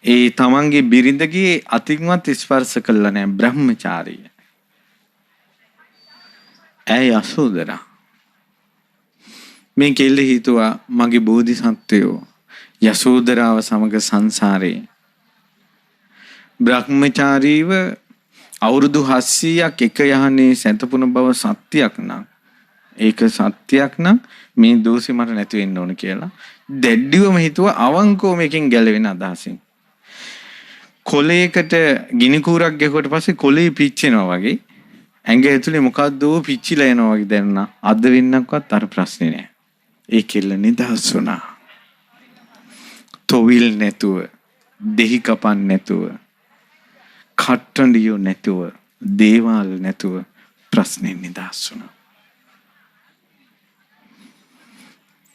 ඒ තමන්ගේ බිරිඳගේ අතින්වත් ස්පර්ශ කළා නෑ බ්‍රහ්මචාරිය. ඇයි යසෝදරා මේ කෙල්ල හිතුවා මගේ බෝධිසත්වයෝ යසෝදරාව සමග සංසාරේ බ්‍රහ්මචාරීව අවුරුදු 700ක් එක යහනේ සැතපුණ බව සත්‍යයක් නම් ඒක සත්‍යයක් නම් මේ දෝෂෙ මට නැති වෙන්න ඕන කියලා දැඩිවම හිතුවා අවංකව මේකෙන් ගැලවෙන අදහසින්. කොලයකට ගිනි කූරක් ගැහුවට පස්සේ කොලේ පිච්චෙනවා වගේ ඇඟ ඇතුලේ මොකද්ද පිච්චිලා යනවා වගේ දැනුණා. අද වෙන්නක්වත් අර ප්‍රශ්නේ නෑ. ඒ කෙල්ල නිදහස් වුණා. තොවිල් නැතුව, දෙහි කපන් නැතුව, කට්ටඬියෝ නැතුව, දේවාල් නැතුව ප්‍රශ්නේ නිදහස් වුණා.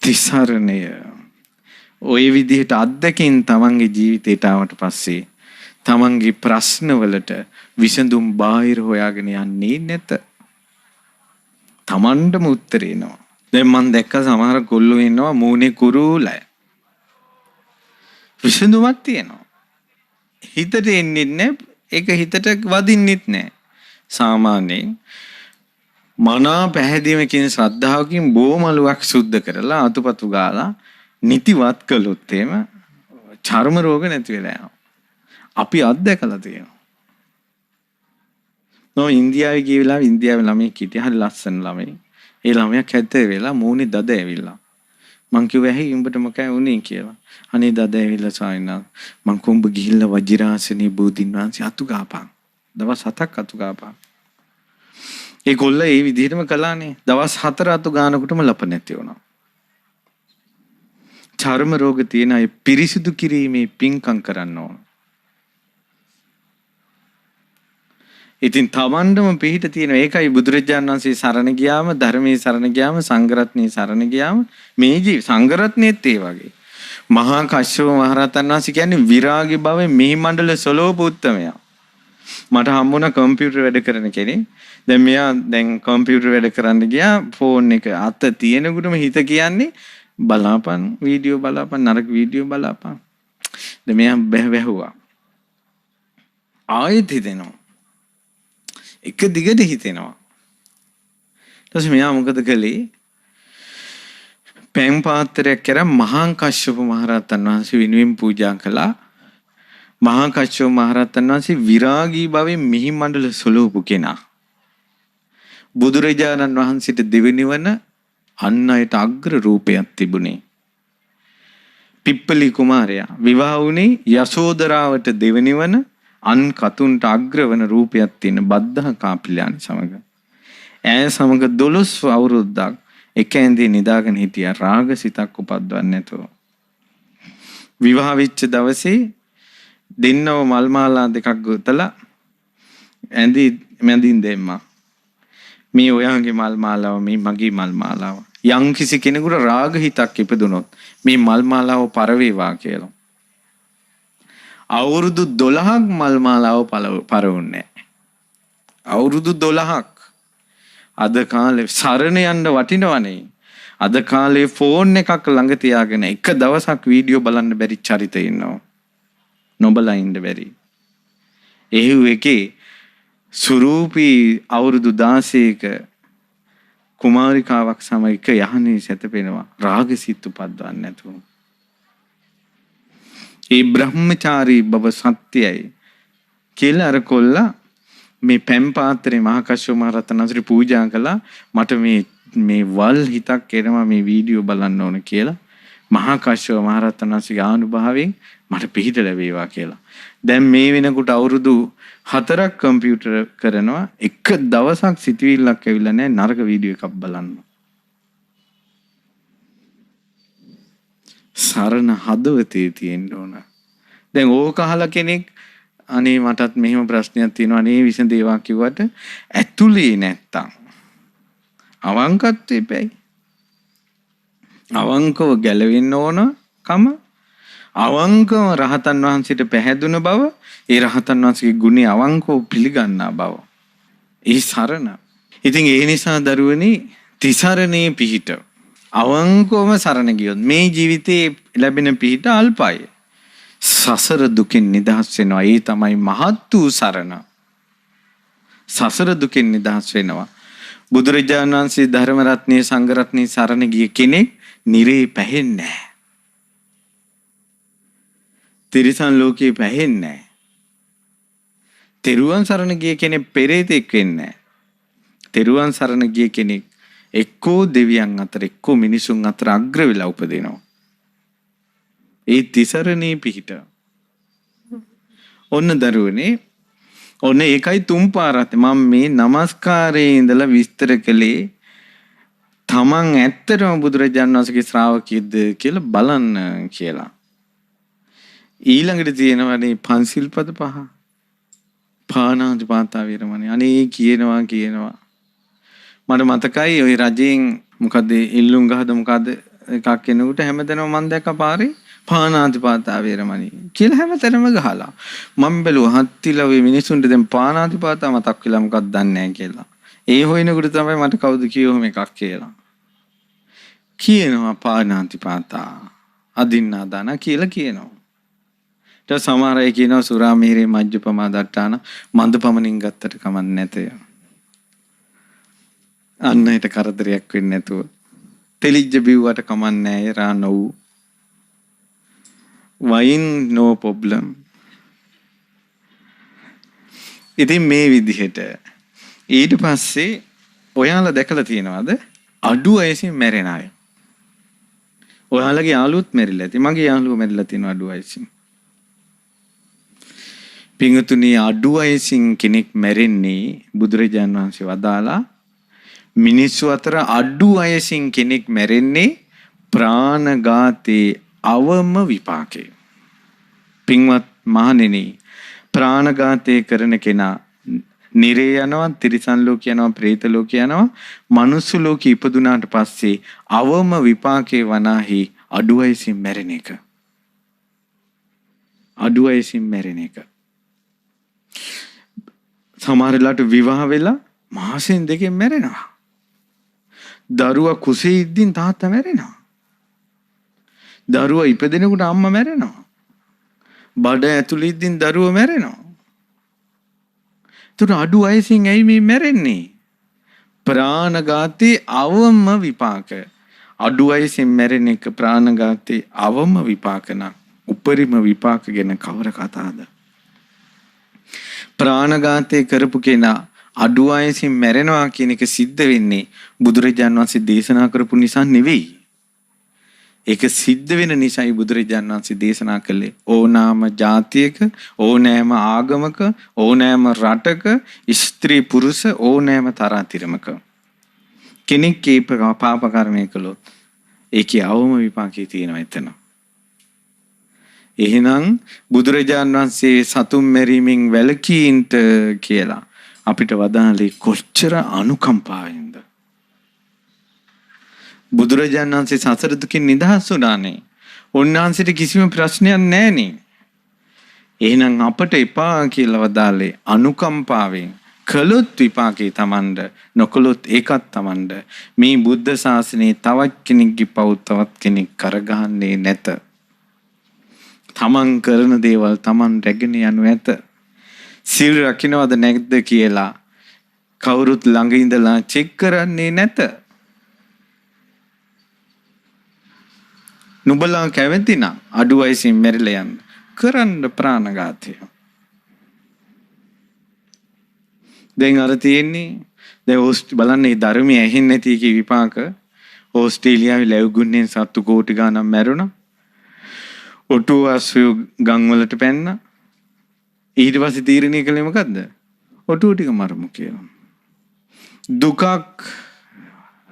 තිසරණය ওই විදිහට අත්දකින් තමන්ගේ ජීවිතේට ආවට පස්සේ තමන්ගේ ප්‍රශ්නවලට විසඳුම් බාහිර හොයාගෙන යන්නේ නැත. තමන්ටම උත්තර එනවා. දැන් මම දැක්ක සමහර කොල්ලෝ ඉන්නවා මූණේ කුරුලයි. විසඳුමක් තියෙනවා. හිතට එන්නේ නැහැ. ඒක හිතට වදින්නෙත් නැහැ. සාමාන්‍යයෙන් මනා පැහැදීමකින් ශ්‍රද්ධාවකින් බෝමලුවක් සුද්ධ කරලා අතුපතු ගාලා නිතිවත් කළොත් එහෙම චර්ම රෝග නැති වෙලා යනවා. අපි අත්දැකලා තියෙනවා. ඉන්දියාවේ ගිය වෙලාව ඉන්දියාවේ ළමයි හිටියා හරි ලස්සන ළමයි. ඒ ළමයා කැත වෙලා මූණේ දද ඇවිල්ලා. මං කිව්වා ඇයි උඹට මොකයි වුනේ කියලා. අනේ දද ඇවිල්ලා සායනා. මං කොඹ ගිහිල්ලා වජිරාසනේ බෝධින් වහන්සේ අතු ගාපන්. දවස් 7ක් අතු ගාපන්. ඒ කොල්ල ඒ විදිහටම කළානේ. දවස් 4 අතු ගානකොටම ලප නැති වුණා. චර්ම රෝග තියෙන අය පිරිසිදු කිරීමේ පින්කම් කරන්න ඕන. ඉතින් තමන්ටම පිහිට තියෙන ඒකයි බුදුරජාණන් වහන්සේ සරණ ගියාම ධර්මයේ සරණ ගියාම සංඝරත්නයේ සරණ ගියාම මේ සංඝරත්නයේත් ඒ වගේ මහා කශ්‍යප මහ රහතන් වහන්සේ කියන්නේ විරාගී භවයේ මිහි මණ්ඩල සලෝප උත්තමයා. මට හම්බුණා කම්පියුටර් වැඩ කරන කෙනෙක්. දැන් මෙයා දැන් කම්පියුටර් වැඩ කරන්න ගියා ෆෝන් එක අත තියෙනකොටම හිත කියන්නේ බලාපන් වීඩියෝ බලාපන් නරක වීඩියෝ බලාපන්. දැන් මෙයා බැහැවුවා. ආයෙත් හිතෙනවා. එක දිගට හිතෙනවා. ඊට පස්සේ මෙයා මොකද කළේ? පෑන් පාත්‍රයක් කරන් මහා කශ්‍යප මහ රහතන් වහන්සේ වෙනුවෙන් පූජා කළා. මහා කශ්‍යප මහ රහතන් වහන්සේ විරාගී භවෙන් මිහි මණ්ඩල සලෝපු කෙනා. බුදුරජාණන් වහන්සේට දෙවෙනිවන අන් අයට අග්‍ර රූපයක් තිබුණේ. පිප්පලි කුමාරයා විවාහ වුණේ යසෝදරාවට දෙවෙනිවන අන් කතුන්ට අග්‍රවන රූපයක් තියෙන බද්ධා කාපිලයන් සමග. ඈ සමග 12 අවුරුද්දක් එක ඇඳේ නිදාගෙන හිටියා රාගසිතක් උපද්දවන්නේ නැතුව. විවාහ වෙච්ච දවසේ දෙන්නව මල් මාලා දෙකක් ගොතලා ඇඳි මැදින් දෙම්මා. මේ ඔයාගේ මල් මාලාව මේ මගේ මල් මාලාව. යම් කිසි කෙනෙකුට රාග හිතක් ඉපදුනොත් මේ මල් මාලාව පරවේවා කියලා. අවුරුදු 12ක් මල් මාලාව පරවුන්නේ නැහැ. අවුරුදු 12ක්. අද කාලේ සරණ යන්න වටිනවනේ. අද කාලේ ෆෝන් එකක් ළඟ තියාගෙන එක දවසක් වීඩියෝ බලන්න බැරි චරිත ඉන්නවා. නොබලා ඉන්න බැරි. එහෙව් එකේ සුරූපී අවුරුදු 16ක කුමාරිකාවක් සමග යහනේ සැතපෙනවා රාගසිත උපද්දවන්නේ නැතුව. ඒ බ්‍රහ්මචාරී බව සත්‍යයි කියලා අර කොල්ලා මේ පැම් පාත්‍රේ මහා කශ්‍යප මහ රහතන් වහන්සේ පූජා කළා. මට මේ වල් හිතක් එනවා මේ වීඩියෝ බලන්න ඕන කියලා. මහා කශ්‍යප මහ රහතන් වහන්සේගේ ආනුභාවයෙන් මට පිහිට ලැබේවා කියලා. දැන් මේ වෙනකොට අවුරුදු 4ක් කම්පියුටර් කරනවා. එක දවසක් සිතවිල්ලක් ඇවිල්ලා නැහැ නරක වීඩියෝ එකක් බලන්න. සරණ හදවතේ තියෙන්න ඕන. දැන් ඕක අහලා කෙනෙක් අනේ මටත් මෙහෙම ප්‍රශ්නයක් තියෙනවා අනේ විසඳේවා කිව්වට ඇතුලේ නැත්තම් අවංකත්වෙ බැයි. අවංකව ගැලවෙන්න ඕන කම අවංකව රහතන් වහන්සේට පැහැදුන බව ඒ රහතන් වහන්සේගේ ගුණය අවංකව පිළිගන්නා බව. ඒ සරණ. ඉතින් ඒ නිසා දරුවනි තිසරණේ පිහිට අවංකවම සරණ ගියොත් මේ ජීවිතේ ලැබෙන පිහිට අල්පයි. සසර දුකින් නිදහස් වෙනවා. ඒ තමයි මහත් වූ සරණ. සසර දුකින් නිදහස් වෙනවා. බුදුරජාණන් වහන්සේ ධර්ම රත්නයේ සංඝ රත්නයේ සරණ ගිය කෙනෙක් නිරේ පැහෙන්නේ නැහැ. තිරිසන් ලෝකේ පැහෙන්නේ නැහැ. තෙරුවන් සරණ ගිය කෙනෙක් පෙරේතෙක් වෙන්නේ නැහැ. තෙරුවන් සරණ ගිය කෙනෙක් එක්කෝ දෙවියන් අතර එක්කෝ මිනිසුන් අතර අග්‍ර වෙලා උපදිනවා. ඒ තිසරණේ පිහිට. ඔන්න දරුවනේ ඔන්න ඒකයි තුන් පාරක් මම මේ নমස්කාරයේ ඉඳලා විස්තර කළේ තමන් ඇත්තටම බුදුරජාණන් වහන්සේගේ ශ්‍රාවකයෙක්ද කියලා බලන්න කියලා. ඊළඟට තියෙනවානේ පංචිල් පද 5. පාණාතිපාතා වේරමණී. අනේ කියනවා. මට මතකයි ওই රජෙන් මොකද ඉල්ලුම් ගහද මොකද එකක් කෙනෙකුට හැමදැනම මම දැක්ක පාරේ පාණාතිපාතා වේරමණී කියලා හැමතැනම ගහලා. මම බැලුවා හත්තිලා ওই මිනිසුන්ට දැන් පාණාතිපාතා මතක් වෙලා මොකක්ද දන්නේ නැහැ කියලා. ඒ හොයනකොට තමයි මට කවුද කියවම එකක් කියලා. කියනවා පාණාතිපාතා අදින්නාදාන කියලා කියනවා. ඊට සමහර අය කියනවා සුරාමීරේ මජ්ජපමා දට්ටාන මන්ද පමණින් ගත්තට කමක් නැතය. අන්න හිට කරදරයක් වෙන්නේ නැතුව. තෙලිජ්ජ බිව්වට කමක් නැහැ රා නොව්. වයින් no problem. ඉතින් මේ විදිහට ඊට පස්සේ ඔයාලා දැකලා තියෙනවද අඩු වයසින් මැරෙන අය? ඔයාලගේ යාළුවොත් මැරිලා ඇති. මගේ යාළුවෝ මැරිලා තියෙනවා අඩු වයසින්. පිංගුතුනි අඩු වයසින් කෙනෙක් මැරෙන්නේ බුදුරජාණන් වහන්සේ වදාලා මිනිස්සු අතර අඩු වයසින් කෙනෙක් මැරෙන්නේ ප්‍රාණඝාතේ අවම විපාකේ. පින්වත් මහණෙනි ප්‍රාණඝාතේ කරන කෙනා නිරේ යනවා, තිරිසන් ලෝක යනවා, പ്രേත ලෝක යනවා. මනුස්ස ලෝක ඉපදුනාට පස්සේ අවම විපාකේ වනාහි අඩු වයසින් මැරෙන එක. අඩු වයසින් මැරෙන එක. සමහර වෙලාවට විවාහ වෙලා මාසෙන් දෙකෙන් මැරෙනවා. දරුවා කුසේ ඉද්දින් තාත්තා මැරෙනවා. දරුවා ඉපදෙනකොට අම්මා මැරෙනවා. බඩ ඇතුළේ ඉද්දින් දරුවා මැරෙනවා. ඒතර අඩු වයසින් ඇයි මේ මැරෙන්නේ? ප්‍රාණඝාතේ අවම විපාක. අඩු වයසින් මැරෙන එක ප්‍රාණඝාතේ අවම විපාක නම් උපරිම විපාක ගැන කවර කතාවද? ප්‍රාණඝාතේ කරපු කෙනා අඩු වයසින් මැරෙනවා කියන එක සිද්ධ වෙන්නේ බුදුරජාණන් වහන්සේ දේශනා කරපු නිසා නෙවෙයි. ඒක සිද්ධ වෙන නිසායි බුදුරජාණන් වහන්සේ දේශනා කළේ ඕනෑම ජාතියක, ඕනෑම ආගමක, ඕනෑම රටක ස්ත්‍රී පුරුෂ ඕනෑම තරාතිරමක කෙනෙක් ඒ පාප කර්මය කළොත් ඒකේ අවම විපාකේ තියෙනවා එතන. එහෙනම් බුදුරජාණන් වහන්සේ සතුම් මැරීමෙන් වැළකීන්ට කියලා අපිට වදාළේ කොච්චර අනුකම්පාවෙන්ද. බුදුරජාණන් වහන්සේ සසර දුකින් නිදහස් වුණානේ. උන්වහන්සේට කිසිම ප්‍රශ්නයක් නැහනේ. එහෙනම් අපට එපා කියලා වදාළේ අනුකම්පාවෙන්. කළොත් විපාකේ Tamand, නොකළොත් ඒකත් Tamand. මේ බුද්ධ ශාසනයේ තවත් කෙනෙක්ගේ පව් තවත් කෙනෙක් කරගන්නේ නැත. තමන් කරන දේවල් තමන් රැගෙන යනු ඇත. සිල් රකින්නවද නැද්ද කියලා කවුරුත් ළඟ ඉඳලා චෙක් කරන්නේ නැත. නුඹලා කැමති නම් අඩු වයසින් මැරිලා යන්න කරන්න ප්‍රාණඝාතය. දැන් අර තියෙන්නේ දැන් බලන්න මේ ධර්මයේ ඇහෙන්නේ නැති කී විපාක. ඕස්ට්‍රේලියාවේ ලැබුගුන්නේ සත්තු කෝටි ගණන් මැරුණා. ඔටුව අස්සු ගම් වලට පැන්න. ඊට පස්සේ තීරණය කළේ මොකද්ද? ඔටුව ටික මරමු කියලා. දුකක්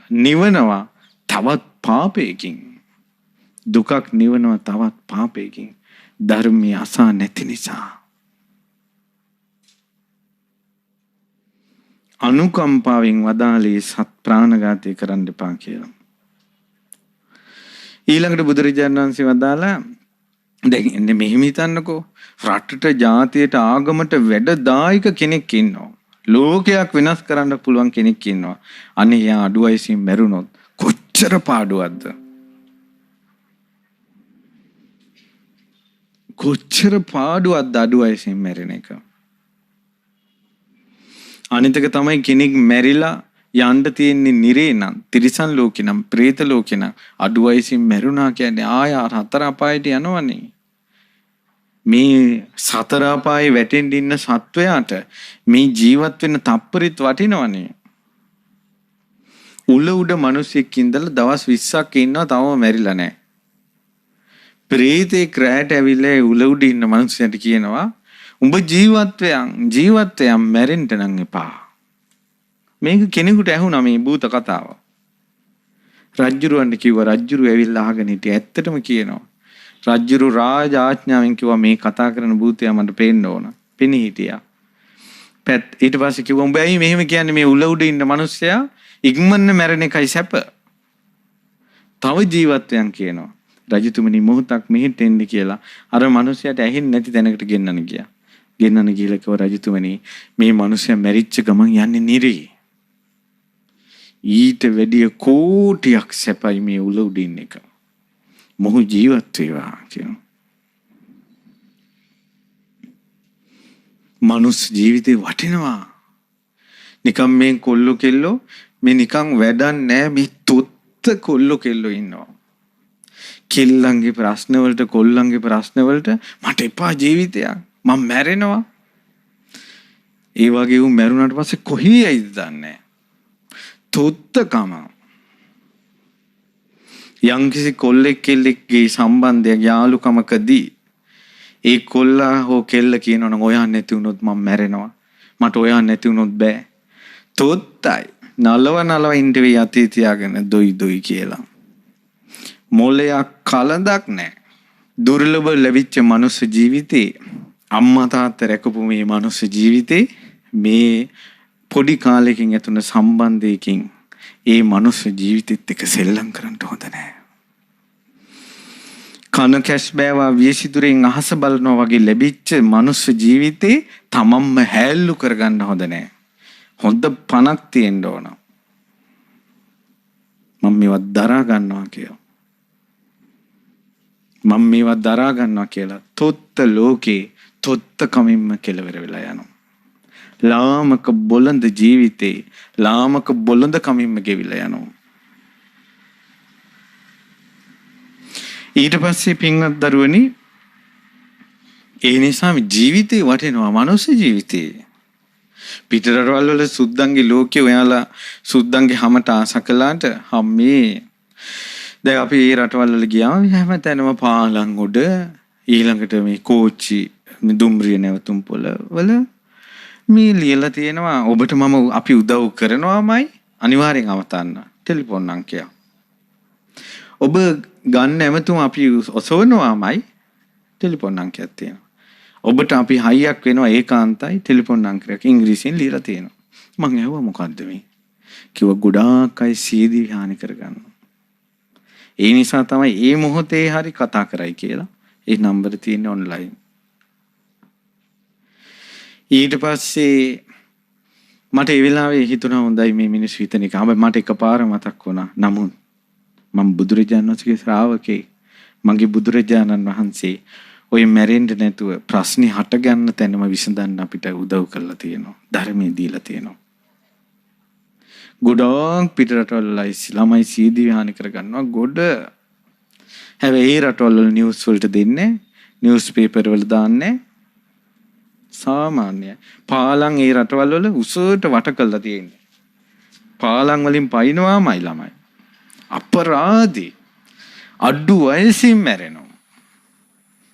නිවනවා තවත් පාපයකින්. දුකක් නිවනවා තවත් පාපයකින්. ධර්මය අසා නැති නිසා. අනුකම්පාවෙන් වදාළේ සත් ප්‍රාණඝාතය කරන්න එපා කියලා. ඊළඟට බුදුරජාණන් වහන්සේ වදාලා දැන් එන්නේ මෙහෙම හිතන්නකෝ. රටට ජාතියට ආගමට වැඩදායක කෙනෙක් ඉන්නවා. ලෝකයක් වෙනස් කරන්න පුළුවන් කෙනෙක් ඉන්නවා. අනේ යා අඩු වයසින් මැරුණොත් කොච්චර පාඩුවක්ද? කොච්චර පාඩුවක්ද අඩු වයසින් මැරෙන එක? අනිතක තමයි කෙනෙක් මැරිලා යන්න තියෙන්නේ නිරේ නම්, තිරිසන් ලෝකේ නම්, പ്രേත ලෝකේ නම් අඩු වයසින් මැරුණා කියන්නේ ආය හතර අපායට යනවනේ. මේ සතර අපායේ වැටෙන්න ඉන්න සත්වයාට මේ ජීවත් වෙන තප්පරිත් වටිනවනේ. උල උඩ මිනිස්සෙක් ඉඳලා දවස් 20ක් ඉන්නවා තවම මැරිලා නැහැ. ප්‍රේතේ ක්‍රෑට ඇවිල්ලා උල උඩ ඉන්න මිනිස්සුන්ට කියනවා උඹ ජීවත්වයන් මැරෙන්න නම් එපා. මේක කෙනෙකුට ඇහුණා මේ භූත කතාව. රජ්ජුරුවන්ට කිව්වා. රජ්ජුරු ඇවිල්ලා අහගෙන හිටියා. ඇත්තටම කියනවා. රජ්ජුරු රාජ ආඥාවෙන් කිව්වා මේ කතා කරන භූතයා මට පේන්න ඕන. පෙනී හිටියා. ඊට පස්සේ කිව්වා උඹ ඇයි මෙහෙම කියන්නේ? මේ උල උඩ ඉන්න මිනිස්සයා ඉක්මන්න මැරෙන එකයි සැප. තව ජීවත්වයන් කියනවා. රජතුමනි මොහොතක් මෙහෙට එන්න කියලා අර මිනිස්සයාට ඇහෙන්නේ නැති තැනකට ගෙන්නන්න ගියා. ගෙන්නන්න ගිහලා කිව්වා රජතුමනි මේ මිනිස්සයා මැරිච්ච ගමන් යන්නේ නිරේ. ඊට වැඩිය කෝටියක් සැපයි මේ උල උඩ ඉන්න එක. මොහු ජීවත් වේවා කියනවා. මනුස්ස ජීවිතේ වටිනවා. නිකම් මේ කොල්ලෝ කෙල්ලෝ මේ නිකන් වැඩක් නැහැ. මේ තොත්ත කොල්ලෝ කෙල්ලෝ ඉන්නවා. කෙල්ලන්ගේ ප්‍රශ්න වලට කොල්ලන්ගේ ප්‍රශ්න වලට මට එපා ජීවිතයක්. මම මැරෙනවා. ඒ වගේ උන් මැරුණාට පස්සේ කොහේ යයිද දන්නේ නැහැ. තොත්තකම. යම්කිසි කොල්ලෙක් කෙල්ලෙක්ගේ සම්බන්ධයක් යාළුකමකදී ඒ කොල්ලා හෝ කෙල්ල කියනවනම් ඔයා නැති වුණොත් මම මැරෙනවා. මට ඔයා නැති වුණොත් බෑ. තොත්තයි. නලව ඉන්ටවි යතී තියාගෙන දොයි කියලා. මොලයක් කලඳක් නැහැ. දුර්ලභ ලැබිච්ච මනුස්ස ජීවිතේ අම්මා තාත්තා රැකපු මේ මනුස්ස ජීවිතේ මේ පොඩි කාලෙකින් ඇතුණ සම්බන්ධයකින් ඒ මනුස්ස ජීවිතෙත් එක්ක සෙල්ලම් කරන්න හොඳ නැහැ. කන කැස් බෑවා වියසිතුරෙන් අහස බලනවා වගේ ලැබිච්ච මනුස්ස ජීවිතේ තමන්ම හැල්ලු කරගන්න හොඳ නැහැ. හොඳ පණක් තියෙන්න ඕන. මම මේවත් දරා ගන්නවා කියලා. මම මේවත් දරා ගන්නවා කියලා තොත්ත ලෝකේ තොත්ත කමින්ම කෙලවර වෙලා යනවා. ලාමක බොළඳ ජීවිතේ ලාමක බොළඳ කමින්ම ගෙවිලා යනවා. ඊට පස්සේ පින්වත් දරුවනි ඒ නිසා ජීවිතේ වටිනවා. මනුස්ස ජීවිතේ පිටරටවල් වල සුද්දන්ගේ ලෝකේ ඔයාලා සුද්දන්ගේ හැමට ආස කළාට හැමේ දැන් අපි මේ රටවල් වල ගියාම හැමතැනම පාලම් උඩ ඊළඟට මේ කෝච්චි දුම්රිය නැවතුම් පොළ වල මේ ලියලා තියෙනවා ඔබට මම අපි උදව් කරනවාමයි අනිවාර්යෙන් අවතන්න ටෙලිෆෝන් අංකය. ඔබ ගන්න ඇමතුම අපි ඔසවනවාමයි ටෙලිෆෝන් අංකයක් තියෙනවා. ඔබට අපි හයියක් වෙනවා ඒකාන්තයි ටෙලිෆෝන් අංකයක් ඉංග්‍රීසියෙන් ලියලා තියෙනවා. මං ඇහුවා මොකද්ද මේ? කිව්වා ගොඩාක් අය සීදී හානි කරගන්නවා. ඒ නිසා තමයි මේ මොහොතේ හරි කතා කරයි කියලා. ඒ නම්බර තියෙන්නේ ඔන්ලයින්. ඊට පස්සේ මට ඒ වෙලාවේ හිතුණා හොඳයි මේ මිනිස්සු හිතන එක. හැබැයි මට එකපාර මතක් වුණා. නමුත් මම බුදුරජාණන් වහන්සේගේ ශ්‍රාවකේ. මගේ බුදුරජාණන් වහන්සේ ඔය මැරෙන්න නැතුව ප්‍රශ්නේ හට ගන්න තැනම විසඳන්න අපිට උදව් කරලා තියෙනවා. ධර්මයේ දීලා තියෙනවා. ගොඩක් පිට රටවල ළමයි සීදී හානි කරගන්නවා ගොඩ. හැබැයි ඒ රටවල නිවුස් වලට දෙන්නේ නිවුස් පේපර් වල දාන්නේ සාමාන්‍යයි. පාලම් ඒ රටවල් වල උසට වට කරලා තියෙන්නේ. පාලම් වලින් පයින්නවාමයි ළමයි. අපරාධී අඩු වයසින් මැරෙනවා.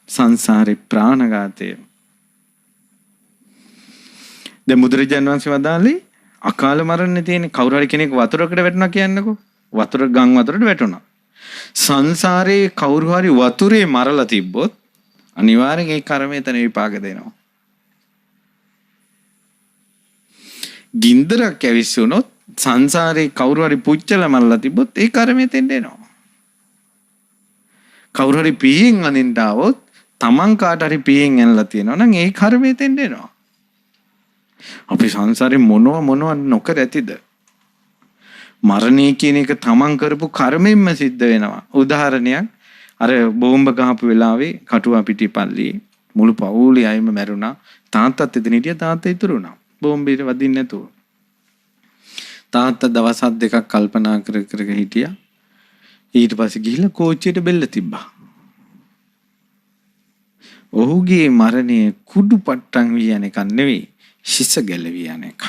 සංසාරේ ප්‍රාණඝාතය. දැන් බුදුරජාණන් වහන්සේ වදාළේ අකාල මරණේ තියෙන කවුරු හරි කෙනෙක් වතුරකට වැටුණා කියන්නකෝ. වතුර ගම් වතුරට වැටුණා. සංසාරේ කවුරු හරි වතුරේ මරලා තිබ්බොත් අනිවාර්යෙන් ඒ කර්මය එතන විපාක දෙනවා. ගින්දරක් ඇවිස්සුනොත් සංසාරේ කවුරු හරි පුච්චලා මරලා තිබ්බොත් ඒ කර්මය එතෙන්ට එනවා. කවුරු හරි පිහින් අනින්න આવොත් තමන් කාට හරි පිහින් ඇනලා තියෙනවා නම් ඒ කර්මය එතෙන්ට එනවා. අපි සංසාරේ මොනව නොකර ඇතිද? මරණය කියන එක තමන් කරපු කර්මෙන්ම සිද්ධ වෙනවා. උදාහරණයක් අර බෝම්බ ගහපු වෙලාවේ කටුවා පිටි පල්ලියේ මුළු පවුලේ අයම මැරුණා. තාත්තත් එතන හිටියා. තාත්තා ඉතුරු වුණා. බෝම්බෙට වදින්න නැතුව. තාත්තා දවස් 2ක් කල්පනා කර හිටියා. ඊට පස්සේ ගිහිල්ලා කෝච්චියට බෙල්ල තිබ්බා. ඔහුගේ මරණය කුඩු පට්ටම් විය යන එකක් නෙවෙයි. ශිෂ ගැලවිය යන එකක්.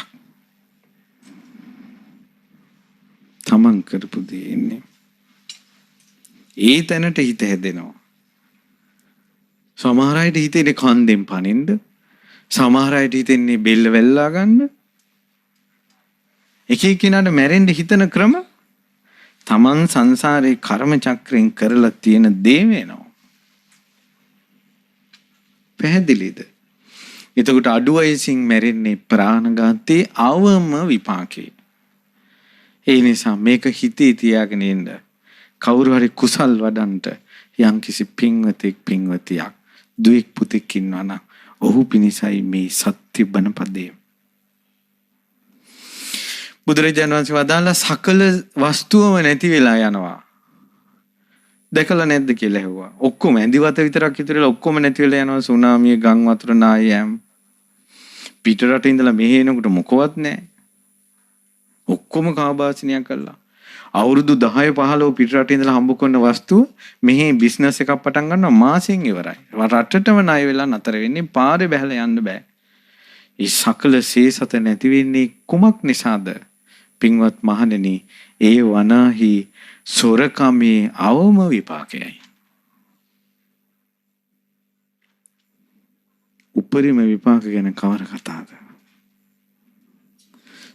තමන් කරපු දේ ඉන්නේ. ඒ තැනට හිත හැදෙනවා. සමහර අයට හිතෙන්නේ කන්දෙන් පනින්න. සමහර අයට හිතෙන්නේ බෙල්ල වැල්ලා ගන්න. එක එක්කිනාට මැරෙන්න හිතන ක්‍රම තමන් සංසාරේ කර්ම චක්‍රයෙන් කරලා තියෙන දේ වෙනවා. පැහැදිලිද? එතකොට අඩු වයසින් මැරෙන්නේ ප්‍රාණඝාතයේ අවම විපාකේ. ඒ නිසා මේක හිතේ තියාගෙන ඉන්න. කවුරු හරි කුසල් වඩන්ට යම්කිසි පින්වතෙක් පින්වතියක් දුවෙක් පුතෙක් ඉන්නවා නම් ඔහු පිණිසයි මේ සත්‍ය බණපදය. බුදුරජාණන් වහන්සේ වදාළා සකල වස්තුවම නැති වෙලා යනවා. දැකලා නැද්ද කියලා ඇහුවා. ඔක්කොම ඇඳිවත විතරක් ඉතුරුලා ඔක්කොම නැති වෙලා යනවා. සුනාමිය, ගම් වතුර, නායයන්. පිට රට ඉඳලා මෙහෙ එනකොට මොකවත් නැහැ. ඔක්කොම කාබාසිනියක් කළා. අවුරුදු 10 15 පිට රට ඉඳලා හම්බ කරන වස්තුව මෙහි බිස්නස් එකක් පටන් ගන්නවා මාසෙන් ඉවරයි. රටටම ණය වෙලා නතර වෙන්නේ පාරේ බැහැලා යන්න බෑ. ඒ සකල සේසත නැති වෙන්නේ කුමක් නිසාද? පින්වත් මහණෙනි, ඒ වනාහි සොරකමේ අවම විපාකයයි. උපරිම විපාක ගැන කවර කතාවද?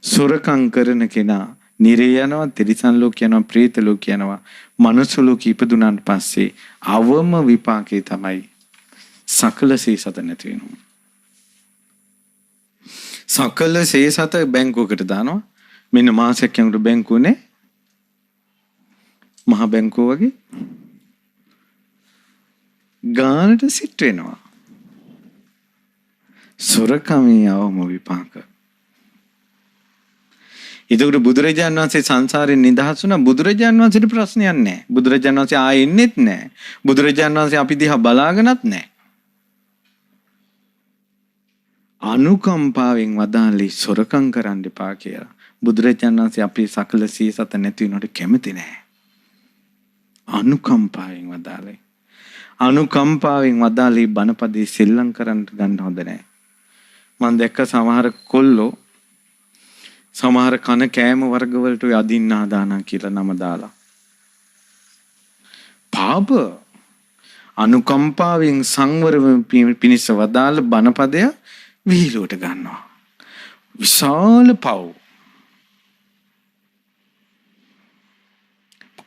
සොරකම් කරන කෙනා නිරේ යනවා, තිරිසන් ලෝක යනවා, ප්‍රේත ලෝක යනවා. මනුස්ස ලෝක ඉපදුනාට පස්සේ අවම විපාකේ තමයි සකල සේසත නැති වෙනවා. සකල සේසත බැංකුවකට දානවා. මෙන්න මාසයක් යනකොට බැංකුවනේ මහ බැංකුව වගේ ගානට සිට වෙනවා. සොරකමේ අවම විපාක. එතකොට බුදුරජාණන් වහන්සේ සංසාරයෙන් නිදහස් වුණා. බුදුරජාණන් වහන්සේට ප්‍රශ්නයක් නැහැ. බුදුරජාණන් වහන්සේ ආයෙ එන්නෙත් නැහැ. බුදුරජාණන් වහන්සේ අපි දිහා බලාගෙනත් නැහැ. අනුකම්පාවෙන් වදාළේ සොරකම් කරන්න එපා කියලා. බුදුරජාණන් වහන්සේ අපේ සකල සීසත නැති වෙනවට කැමති නැහැ. අනුකම්පාවෙන් වදාළේ. අනුකම්පාවෙන් වදාළේ බණපදේ සෙල්ලම් කරන්න ගන්න හොඳ නැහැ. මම දැක්ක සමහර කොල්ලෝ සමහර කන කෑම වර්ග වලට ඔය අදින්න ආදානා කියලා නම දාලා. පාප අනුකම්පාවෙන් සංවර පිණිස වදාළ බණපදය විහිළුවට ගන්නවා. විශාල පව්.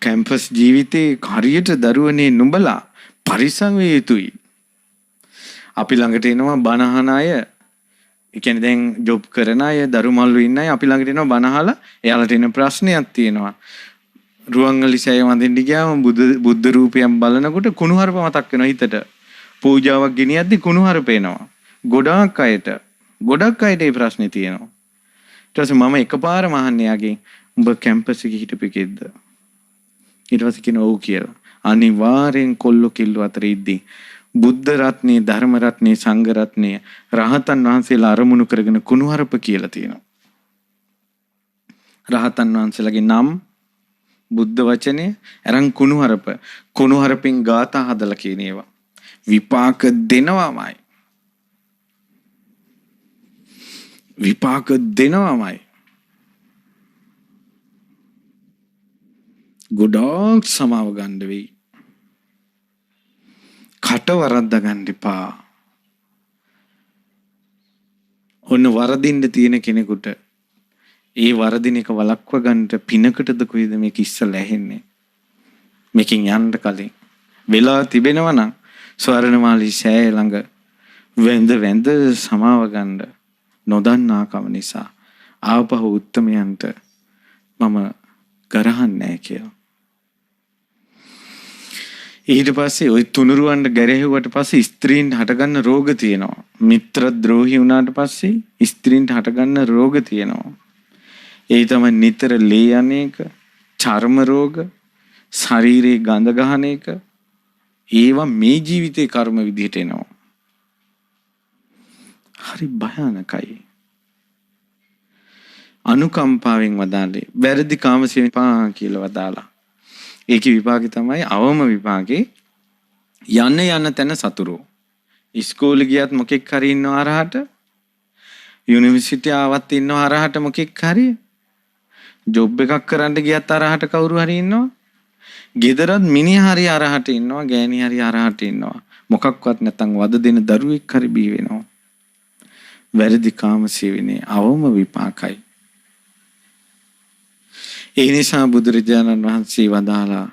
කැම්පස් ජීවිතේ හරියට දරුවනේ නුඹලා පරිසම් වේ යුතුයි. අපි ළඟට එනවා බණ අහන අය. ඒ කියන්නේ දැන් ජොබ් කරන අය, දරුමල්ලු ඉන්න අය අපි ළඟට එනවා බණ අහලා එයාලට එන ප්‍රශ්නයක් තියෙනවා. රුවන්වැලි සෑය වඳින්න ගියාම බුද්ධ රූපයක් බලනකොට කුණුහරුප මතක් වෙනවා හිතට. පූජාවක් ගෙනියද්දි කුණුහරුප එනවා. ගොඩක් අයට මේ ප්‍රශ්නේ තියෙනවා. ඊට පස්සේ මම එකපාරම අහන්නේ යාගෙන් උඹ කැම්පස් එකේ හිටපු එකෙක්ද? ඊට පස්සේ කියනවා ඔව් කියලා. අනිවාර්යෙන් කොල්ල කිල්ල අතර ඉද්දී බුද්ධ රත්නේ, ධර්ම රත්නේ, සංඝ රත්නේ, රහතන් වහන්සේලා අරමුණු කරගෙන කුණුහරුප කියලා තියෙනවා. රහතන් වහන්සේලාගේ නම් බුද්ධ වචනේ අරන් කුණුහරුපෙන් ගාථා හදලා කියන ඒවා විපාක දෙනවාමයි. විපාක දෙනවාමයි. ගොඩක් සමාව ගන්න වෙයි. කට වරද්දා ගන්න එපා. ඔන්න වරදින්න තියෙන කෙනෙකුට ඒ වරදින එක වළක්ව ගන්නට පිනකටද කොයිද මේක ඉස්සලා ඇහෙන්නේ. මේකෙන් යන්න කලින් වෙලා තිබෙනවා නම් ස්වර්ණමාලී සෑය ළඟ වැඳ සමාව ගන්න නොදන්නාකම නිසා ආපහු උත්තමයන්ට මම ගරහන්නේ නැහැ කියලා. ඊට පස්සේ ওই තුනුරුවන්ට ගැරහෙව්වට පස්සේ ස්ත්‍රීන්ට හටගන්න රෝග තියෙනවා. මිත්‍ර ද්‍රෝහි වුණාට පස්සේ ස්ත්‍රීන්ට හටගන්න රෝග තියෙනවා. ඒ තමයි නිතර ලේ අනේක, චර්ම රෝග, ශරීරේ ගඳ ගහන එක. ඒවා මේ ජීවිතේ කර්ම විදිහට එනවා. හරි භයානකයි. අනුකම්පාවෙන් වදාළේ වැරදි කාමසේ විපාක කියලා වදාලා. ඒකේ විපාකේ තමයි අවම විපාකේ. යන්න තැන සතුරු. ඉස්කෝලේ ගියත් මොකෙක් හරි ඉන්නව අරහට. යුනිවර්සිටි ආවත් ඉන්නව අරහට මොකෙක් හරි. ජොබ් එකක් කරන්න ගියත් අරහට කවුරු හරි ඉන්නවා. ගෙදරත් මිනිහා හරි අරහට ඉන්නවා, ගෑණි හරි අරහට ඉන්නවා. මොකක්වත් නැත්තම් වද දෙන දරුවෙක් හරි බිහි වෙනවා. වැරදි කාමසේවනේ අවම විපාකයි. ඒ නිසා බුදුරජාණන් වහන්සේ වදාලා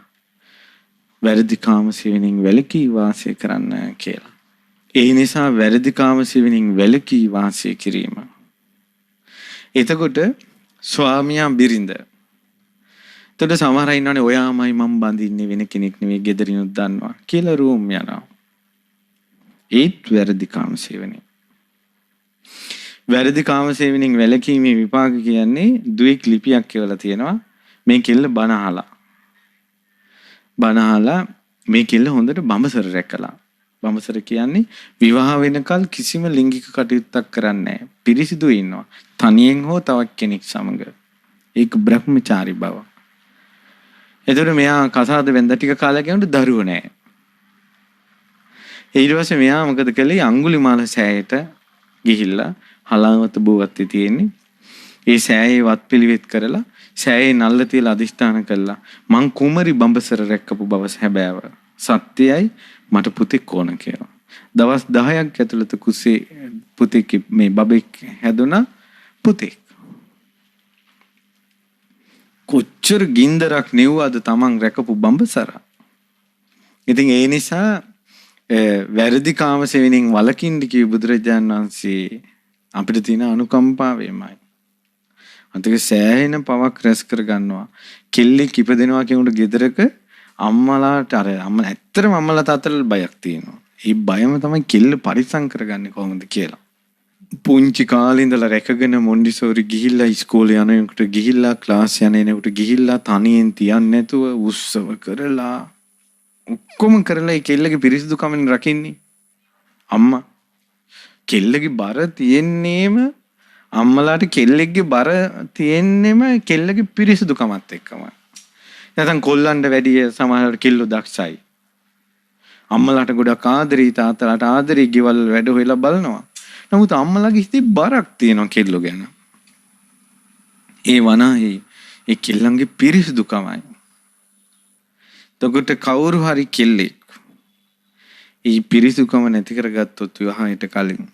වැරදි කාමසේවණෙන් වැළකී වාසය කරන්න කියලා. ඒ නිසා වැරදි කාමසේවණෙන් වැළකී වාසය කිරීම. එතකොට ස්වාමියා බිරිඳ. එතකොට සමහර අය ඉන්නවනේ ඔයාමයි මම බඳින්නේ වෙන කෙනෙක් නෙවෙයි ගෙදරිනුත් දන්නවා කියලා රූම් යනවා. ඒත් වැරදි කාමසේවණේ. වැරදි කාමසේවණෙන් වැළකීමේ විපාක කියන්නේ දුවෙක් ලිපියක් කියවලා තියෙනවා. මේ කෙල්ල බණ අහලා මේ කෙල්ල හොඳට බඹසර රැකලා. බඹසර කියන්නේ විවාහ වෙනකල් කිසිම ලිංගික කටයුත්තක් කරන්නේ නැහැ. පිරිසිදු ඉන්නවා. තනියෙන් හෝ තවත් කෙනෙක් සමග. ඒක බ්‍රහ්මචාරී බව. එතකොට මෙයා කසාද වෙන්ද ටික කාලයක් යනකොට දරුවෝ නැහැ. ඊට පස්සේ මෙයා මොකද කළේ? අඟුලිමාල සෑයට ගිහිල්ලා හලාවත බුවත්තේ තියෙන්නේ. ඒ සෑයේ වත් පිළිවෙත් කරලා සෑයේ නල්ල තියලා අදිෂ්ඨාන කළා. මං කුමරි බඹසර රැක්කපු බව හැබෑව. සත්‍යයයි මට පුතෙක් ඕන කියලා. දවස් 10ක් ඇතුළත කුසේ පුතෙක් මේ බබෙක් හැදුනා පුතෙක්. කොච්චර ගින්දරක් නෙව්වද තමන් රැකපු බඹසර. ඉතින් ඒ නිසා වැරදි කාමසෙවෙනින් වළකින්න කිව් බුදුරජාණන් වහන්සේ අපිට තියෙන අනුකම්පාවෙමයි. අන්තික සෑහෙන පවක් රැස් කර ගන්නවා. කෙල්ලෙක් ඉපදෙනවා කියනකොට ගෙදරක අම්මලාට අම්මලා ඇත්තටම අම්මලා තාත්තලා බයක් තියෙනවා. ඒ බයම තමයි කෙල්ල පරිස්සම් කරගන්නේ කොහොමද කියලා. පුංචි කාලේ ඉඳලා රැකගෙන මොන්ඩිසෝරි ගිහිල්ලා ඉස්කෝලේ යනකොට ගිහිල්ලා ක්ලාස් යන එනකොට ගිහිල්ලා තනියෙන් තියන්නේ නැතුව උත්සව කරලා ඔක්කොම කරලා ඒ කෙල්ලගේ පිරිසිදුකමෙන් රකින්නේ අම්මා. කෙල්ලගේ බර තියෙන්නේම අම්මලාට කෙල්ලෙක්ගේ බර තියෙන්නෙම කෙල්ලගේ පිරිසිදුකමත් එක්කමයි. නැත්නම් කොල්ලන්ට වැඩිය සමහරවිට කෙල්ලෝ දක්ෂයි. අම්මලාට ගොඩක් ආදරේ තාත්තලාට ආදරේ ගෙවල් වැඩ හොයලා බලනවා. නමුත් අම්මලාගේ හිතේ බරක් තියෙනවා කෙල්ලෝ ගැන. ඒ වනාහි ඒ කෙල්ලන්ගේ පිරිසිදුකමයි. තකොට කවුරු හරි කෙල්ලෙක් ඒ පිරිසිදුකම නැති කරගත්තොත් විවාහයට කලින්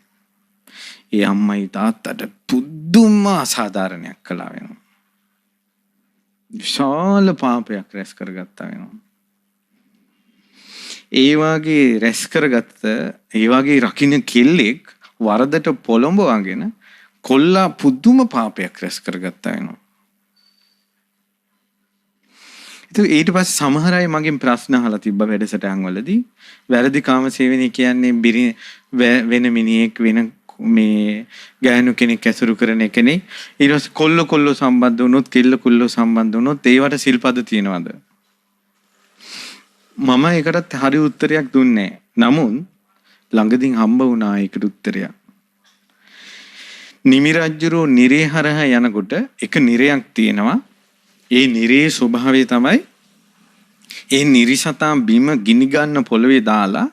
ඒ අම්මයි තාත්තට පුදුම අසාධාරණයක් කළා වෙනවා. විශාල පාපයක් රැස් කරගත්තා වෙනවා. ඒ වාගේ රැස් කරගත්ත ඒ වාගේ රකින්න කෙල්ලෙක් වරදට පොළඹවාගෙන කොල්ලා පුදුම පාපයක් රැස් කරගත්තා වෙනවා. ඊට පස්සේ සමහර අය මගෙන් ප්‍රශ්න අහලා තිබ්බ වැඩසටහන් වලදී වැරදි කාමසේවනය කියන්නේ වෙන මිනිහෙක් වෙන මේ ගෑනු කෙනෙක් ඇසුරු කරන එකනේ. ඊට පස්සේ කොල්ලෝ සම්බන්ධ වුණොත් කෙල්ලෝ සම්බන්ධ වුණොත් ඒවට සිල්පද තියනවද? මම ඒකටත් හරි උත්තරයක් දුන්නේ නැහැ. නමුත් ළඟදීන් හම්බ වුණා ඒකට උත්තරයක්. නිමි රජුරෝ නිරේ හරහා යනකොට එක නිරයක් තියෙනවා. ඒ නිරේ ස්වභාවය තමයි ඒ නිරිසතා බිම ගිනි ගන්න පොළවේ දාලා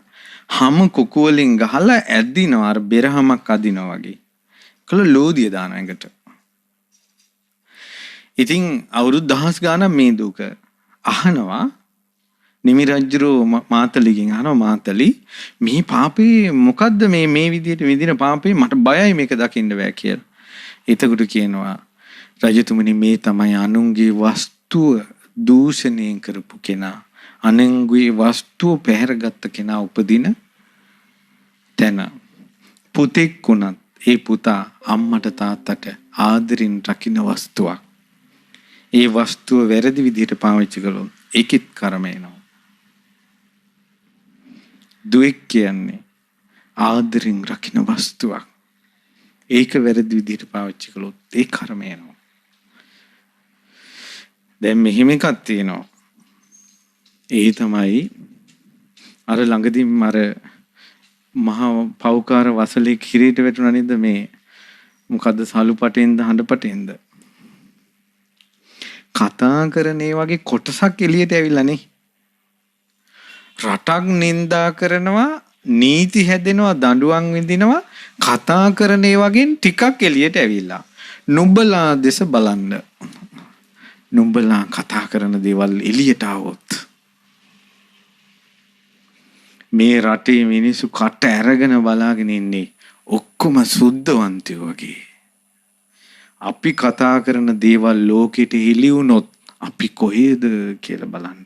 හැම කුකු වලින් ගහලා ඇද්දිනවා අර බෙරහමක් අදිනවා වගේ. කළ ලෝදිය දාන එකට. ඉතින් අවුරුදු දහස් ගාණක් මේ දුක අහනවා. නිමි රජුරෝ මාතලිගෙන් අහනවා මාතලි මේ පාපේ මොකද්ද මේ විදියට විඳින පාපේ මට බයයි මේක දකින්න බෑ කියලා. එතකොට කියනවා රජතුමනි මේ තමයි අනුන්ගේ වස්තුව දූෂණය කරපු කෙනා. අනුන්ගේ වස්තුව පැහැරගත්ත කෙනා උපදින තැන. පුතෙක් වුණත් ඒ පුතා අම්මට තාත්තට ආදරින් රකින්න වස්තුවක්. ඒ වස්තුව වැරදි විදිහට පාවිච්චි කළොත් ඒකෙත් කර්ම එනවා. දුවෙක් කියන්නේ ආදරින් රකින්න වස්තුවක්. ඒක වැරදි විදිහට පාවිච්චි කළොත් ඒ කර්ම එනවා. දැන් මෙහෙම එකක් තියෙනවා. ඒ තමයි අර ළඟදී මර මහා පෞකාර වසලේ කිරීට වැටුණා නේද මේ මොකද්ද සලු පටෙන්ද හඬ පටෙන්ද කතා කරන ඒ වගේ කොටසක් එළියට ඇවිල්ලා නේ. රටක් නින්දා කරනවා නීති හැදෙනවා දඬුවම් විඳිනවා කතා කරන ඒ වගේ ටිකක් එළියට ඇවිල්ලා. නුඹලා දෙස බලන්න. නුඹලා කතා කරන දේවල් එළියට આવොත් මේ රටේ මිනිස්සු කට ඇරගෙන බලාගෙන ඉන්නේ ඔක්කොම සුද්ධවන්තයෝ වගේ. අපි කතා කරන දේවල් ලෝකෙට හෙළි වුණොත් අපි කොහෙද කියලා බලන්න.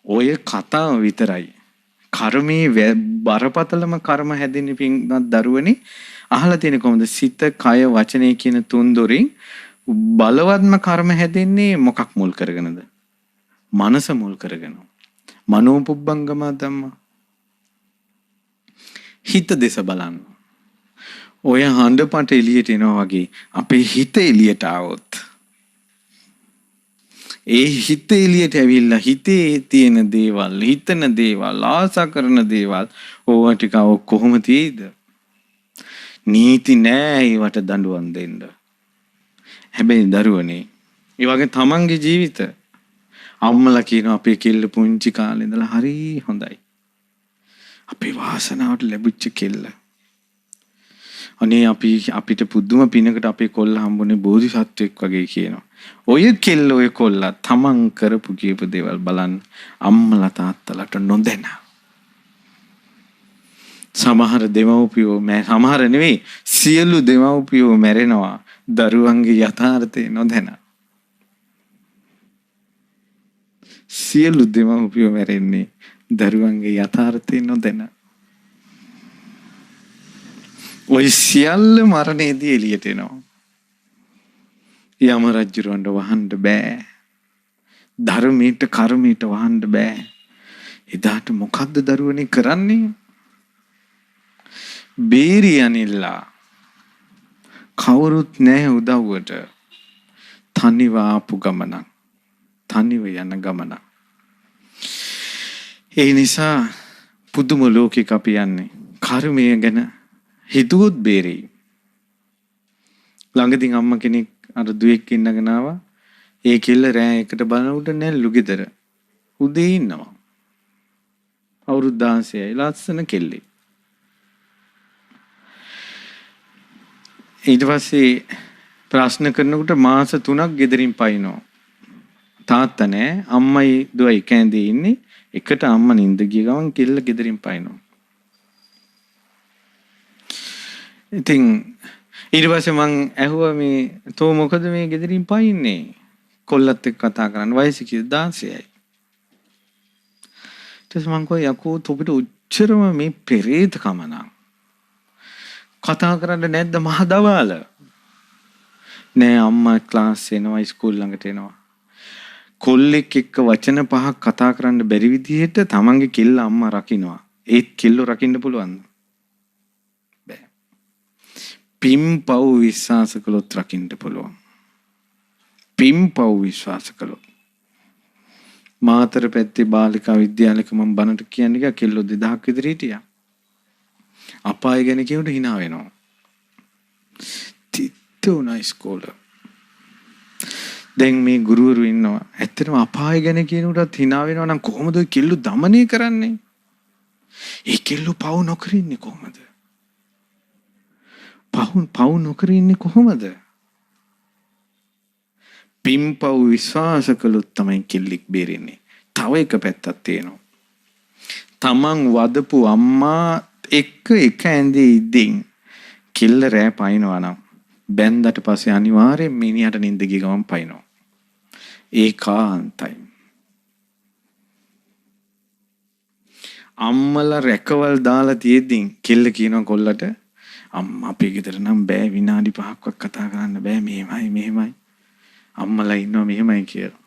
ඔය කතාව විතරයි. කර්මයේ බරපතලම කර්ම හැදෙන පින්වත් දරුවනේ අහලා තියෙන කොහොමද සිත කය වචනය කියන තුන් දොරින් බලවත්ම කර්ම හැදෙන්නේ මොකක් මුල් කරගෙනද? මනස මුල් කරගෙන. මනෝපුබ්බංගම ධම්ම. හිත දෙස බලන්න. ඔය හඬපට එළියට එනවා වගේ අපේ හිත එළියට આવොත් ඒ හිත එළියට ඇවිල්ලා හිතේ තියෙන දේවල්, හිතන දේවල්, ආසා කරන දේවල් ඕවා ටික කොහොම තියෙයිද? නීති නෑ ඒවට දඬුවම් දෙන්න. හැබැයි දරුවනේ ඒ වගේ තමන්ගේ ජීවිත අම්මලා කියන අපේ කෙල්ල පුංචි කාලේ ඉඳලා හරි හොඳයි. අපේ වාසනාවට ලැබිච්ච කෙල්ල. අනේ අපිට පුදුම පිනකට අපේ කොල්ල හම්බුනේ බෝධිසත්වෙක් වගේ කියනවා. ඔය කෙල්ල ඔය කොල්ල තමන් කරපු කීප දේවල් බලන්න අම්මලා තාත්තලාට නොදැන. සමහර දෙමව්පියෝ සමහර නෙවෙයි සියලු දෙමව්පියෝ මැරෙනවා දරුවන්ගේ යථාර්ථය නොදැන. සියලු දෙමව්පියෝ මැරෙන්නේ දරුවන්ගේ යථාර්ථය නොදැන. ඔය සියල්ල මරණයේදී එළියට එනවා. යම රජුරවන්ට වහන්න බෑ. ධර්මයට කර්මයට වහන්න බෑ. එදාට මොකද්ද දරුවනේ කරන්නේ? බේරියනිල්ලා කවුරුත් නැහැ උදව්වට. තනිව ආපු ගමනක්. තනිව යන ගමනක්. ඒ නිසා පුදුම ලෝකෙක අපි යන්නේ. කර්මය ගැන හිතුවොත් බේරෙයි. ළඟදී අම්මා කෙනෙක් අර දුවෙක් ඉන්නගෙන ආවා. ඒ කෙල්ල රෑ එකට බලනකොට නැල්ලු ගෙදර. උදේ ඉන්නවා. අවුරුදු 16යි ලස්සන කෙල්ලෙක්. ඊට පස්සේ ප්‍රශ්න කරනකොට මාස 3ක් ගෙදරින් පයින්නවා. තාත්තා නෑ අම්මයි දුවයි කැඳේ ඉන්නේ. එකට අම්මා නින්ද ගිය ගමන් කෙල්ල ගෙදරින් පයින්නවා. ඉතින් ඊට පස්සේ මං ඇහුවා මේ තෝ මොකද මේ ගෙදරින් පයින්නේ? කොල්ලත් එක්ක කතා කරන්න වයස කීයද? 16යි. ඊට මං කිව්වා යකෝ තොපිට උච්චරම මේ පෙරේත කමනා කතා කරන්න නැද්ද මහ දවාල නෑ අම්මා ක්ලාස් එනවා ඉස්කෝල ළඟට එනවා කොල්ලෙක් එක්ක වචන පහක් කතා කරන්න බැරි විදිහට තමන්ගේ කෙල්ල අම්මා රකින්නවා. ඒත් කෙල්ල රකින්න පුළුවන්ද? බෑ. පිම්පව් විශ්වාස කළොත් රකින්න පුළුවන්. පිම්පව් විශ්වාස කළොත්. මාතර පැත්තේ බාලිකා විද්‍යාලයක මම බනට කියන්නේ ගා කෙල්ලෝ 2000ක් විතර හිටියා. අපාය ගැන කියනකොට hina වෙනවා. තිත්තුනා ඉස්කෝලේ දැන් මේ ගුරුවරු ඉන්නවා. ඇත්තටම අපාය ගැන කියනකොටත් hina වෙනවා නම් කොහොමද ඔය කෙල්ලු দমনය කරන්නේ? ඒ කෙල්ලු පව් නොකර ඉන්නේ කොහොමද? පව් නොකර ඉන්නේ කොහොමද? පිම්පව් විශ්වාස කළොත් තමයි කෙල්ලෙක් බේරෙන්නේ. තව එක පැත්තක් තියෙනවා. තමන් වදපු අම්මා එක්ක එක ඇඳේ ඉඳින් කෙල්ල රෑ පයින්නවා නම් බැන්දට පස්සේ අනිවාර්යෙන් මිනිහට නිින්ද ගිය ගමන් පයින්නවා. ඒකාන්තයි. අම්මලා රැකවල් දාලා තියෙද්දි කෙල්ල කියනවා කොල්ලට අම්මා අපේ ගෙදර නම් බෑ විනාඩි 5ක්වත් කතා කරන්න බෑ මෙහෙමයි අම්මලා ඉන්නවා මෙහෙමයි කියලා.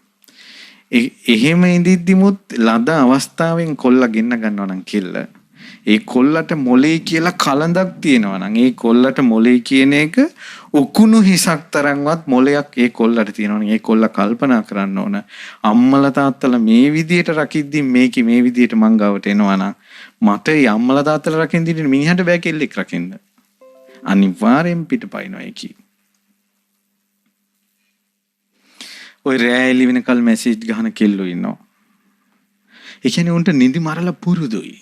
එහෙම ඉඳිද්දිමුත් ලද අවස්ථාවෙන් කොල්ලා ගෙන්න ගන්නවා නම් කෙල්ල ඒ කොල්ලට මොලේ කියලා කලඳක් තියෙනවා නම් ඒ කොල්ලට මොලේ කියන එක උකුණු හිසක් තරම්වත් මොලයක් ඒ කොල්ලට තියෙනවා නම් ඒ කොල්ලා කල්පනා කරන්න ඕන අම්මලා තාත්තලා මේ විදියට රකිද්දි මේකේ මේ විදියට මං ගාවට එනවා නම් මට ඒ අම්මලා තාත්තලා රකින්න දින මිනිහට බෑ කෙල්ලෙක් රකින්න අනිවාර්යෙන් පිටපයින්නවා ඒකී ඔය රෑලි වෙනකල් මැසේජ් ගහන කෙල්ලෝ ඉන්නවා ඒ කියන්නේ උන්ට නිදි මරලා පුරුදුයි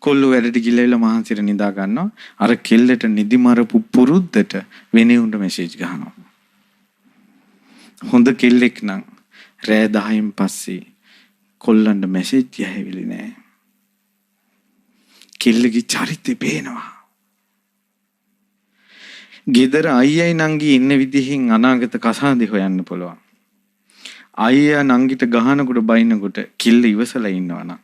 කොල්ල වැඩට ගිහලා මහන්සියට නිදා ගන්නවා අර කෙල්ලට නිදි මරපු පුරුද්දට වෙනේ උන්ට මැසේජ් ගහනවා හොඳ කෙල්ලෙක් නම් රෑ 10න් පස්සේ කොල්ලන්ට මැසේජ් යහෙවිලි නෑ කෙල්ලගේ චරිතය පේනවා ගෙදර අයියයි නංගි ඉන්න විදිහින් අනාගත කසාදේ හොයන්න පුළුවන් අයියා නංගිට ගහනකොට බයිනකොට කෙල්ල ඉවසලා ඉන්නවනම්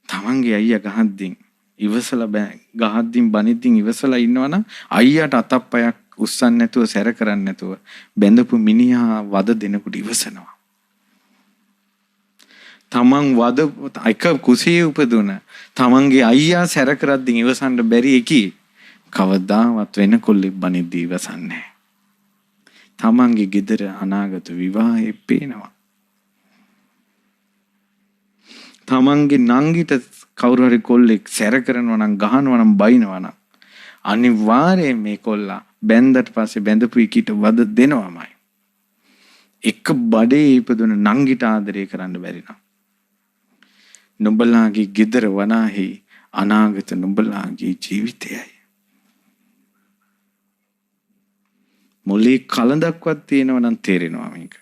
තමන්ගේ අයියා ගහද්දින් ඉවසලා බෑ ගහද්දින් බනිද්දින් ඉවසලා ඉන්නවනම් අයියාට අතප්පයක් උස්සන්න නැතුව සැර කරන්න නැතුව බැඳපු මිනිහා වද දෙනකොට ඉවසනවා තමන් වද එක කුසියේ උපදුන තමන්ගේ අයියා සැර කරද්දින් ඉවසන්න බැරි එකී කවදාවත් වෙන කොල්ලෙක් බනිද්දී ඉවසන්නේ තමන්ගේ ගෙදර අනාගත විවාහේ පේනවා තමන්ගේ නංගිට කවුරු හරි කොල්ලෙක් සැර කරනවා නම් ගහනවා නම් බයිනවා නම් අනිවාර්යයෙන් මේ කොල්ලා බැන්දට පස්සේ බැඳපු එකට වද දෙනවමයි. එක බඩේ ඉපදුන නංගිට ආදරය කරන්න බැරි නම් නුඹලාගේ ගෙදර වනාහි අනාගත නුඹලාගේ ජීවිතයයි. මොලේ කලඳක්වත් තියෙනවා නම් තේරෙනවා මේක.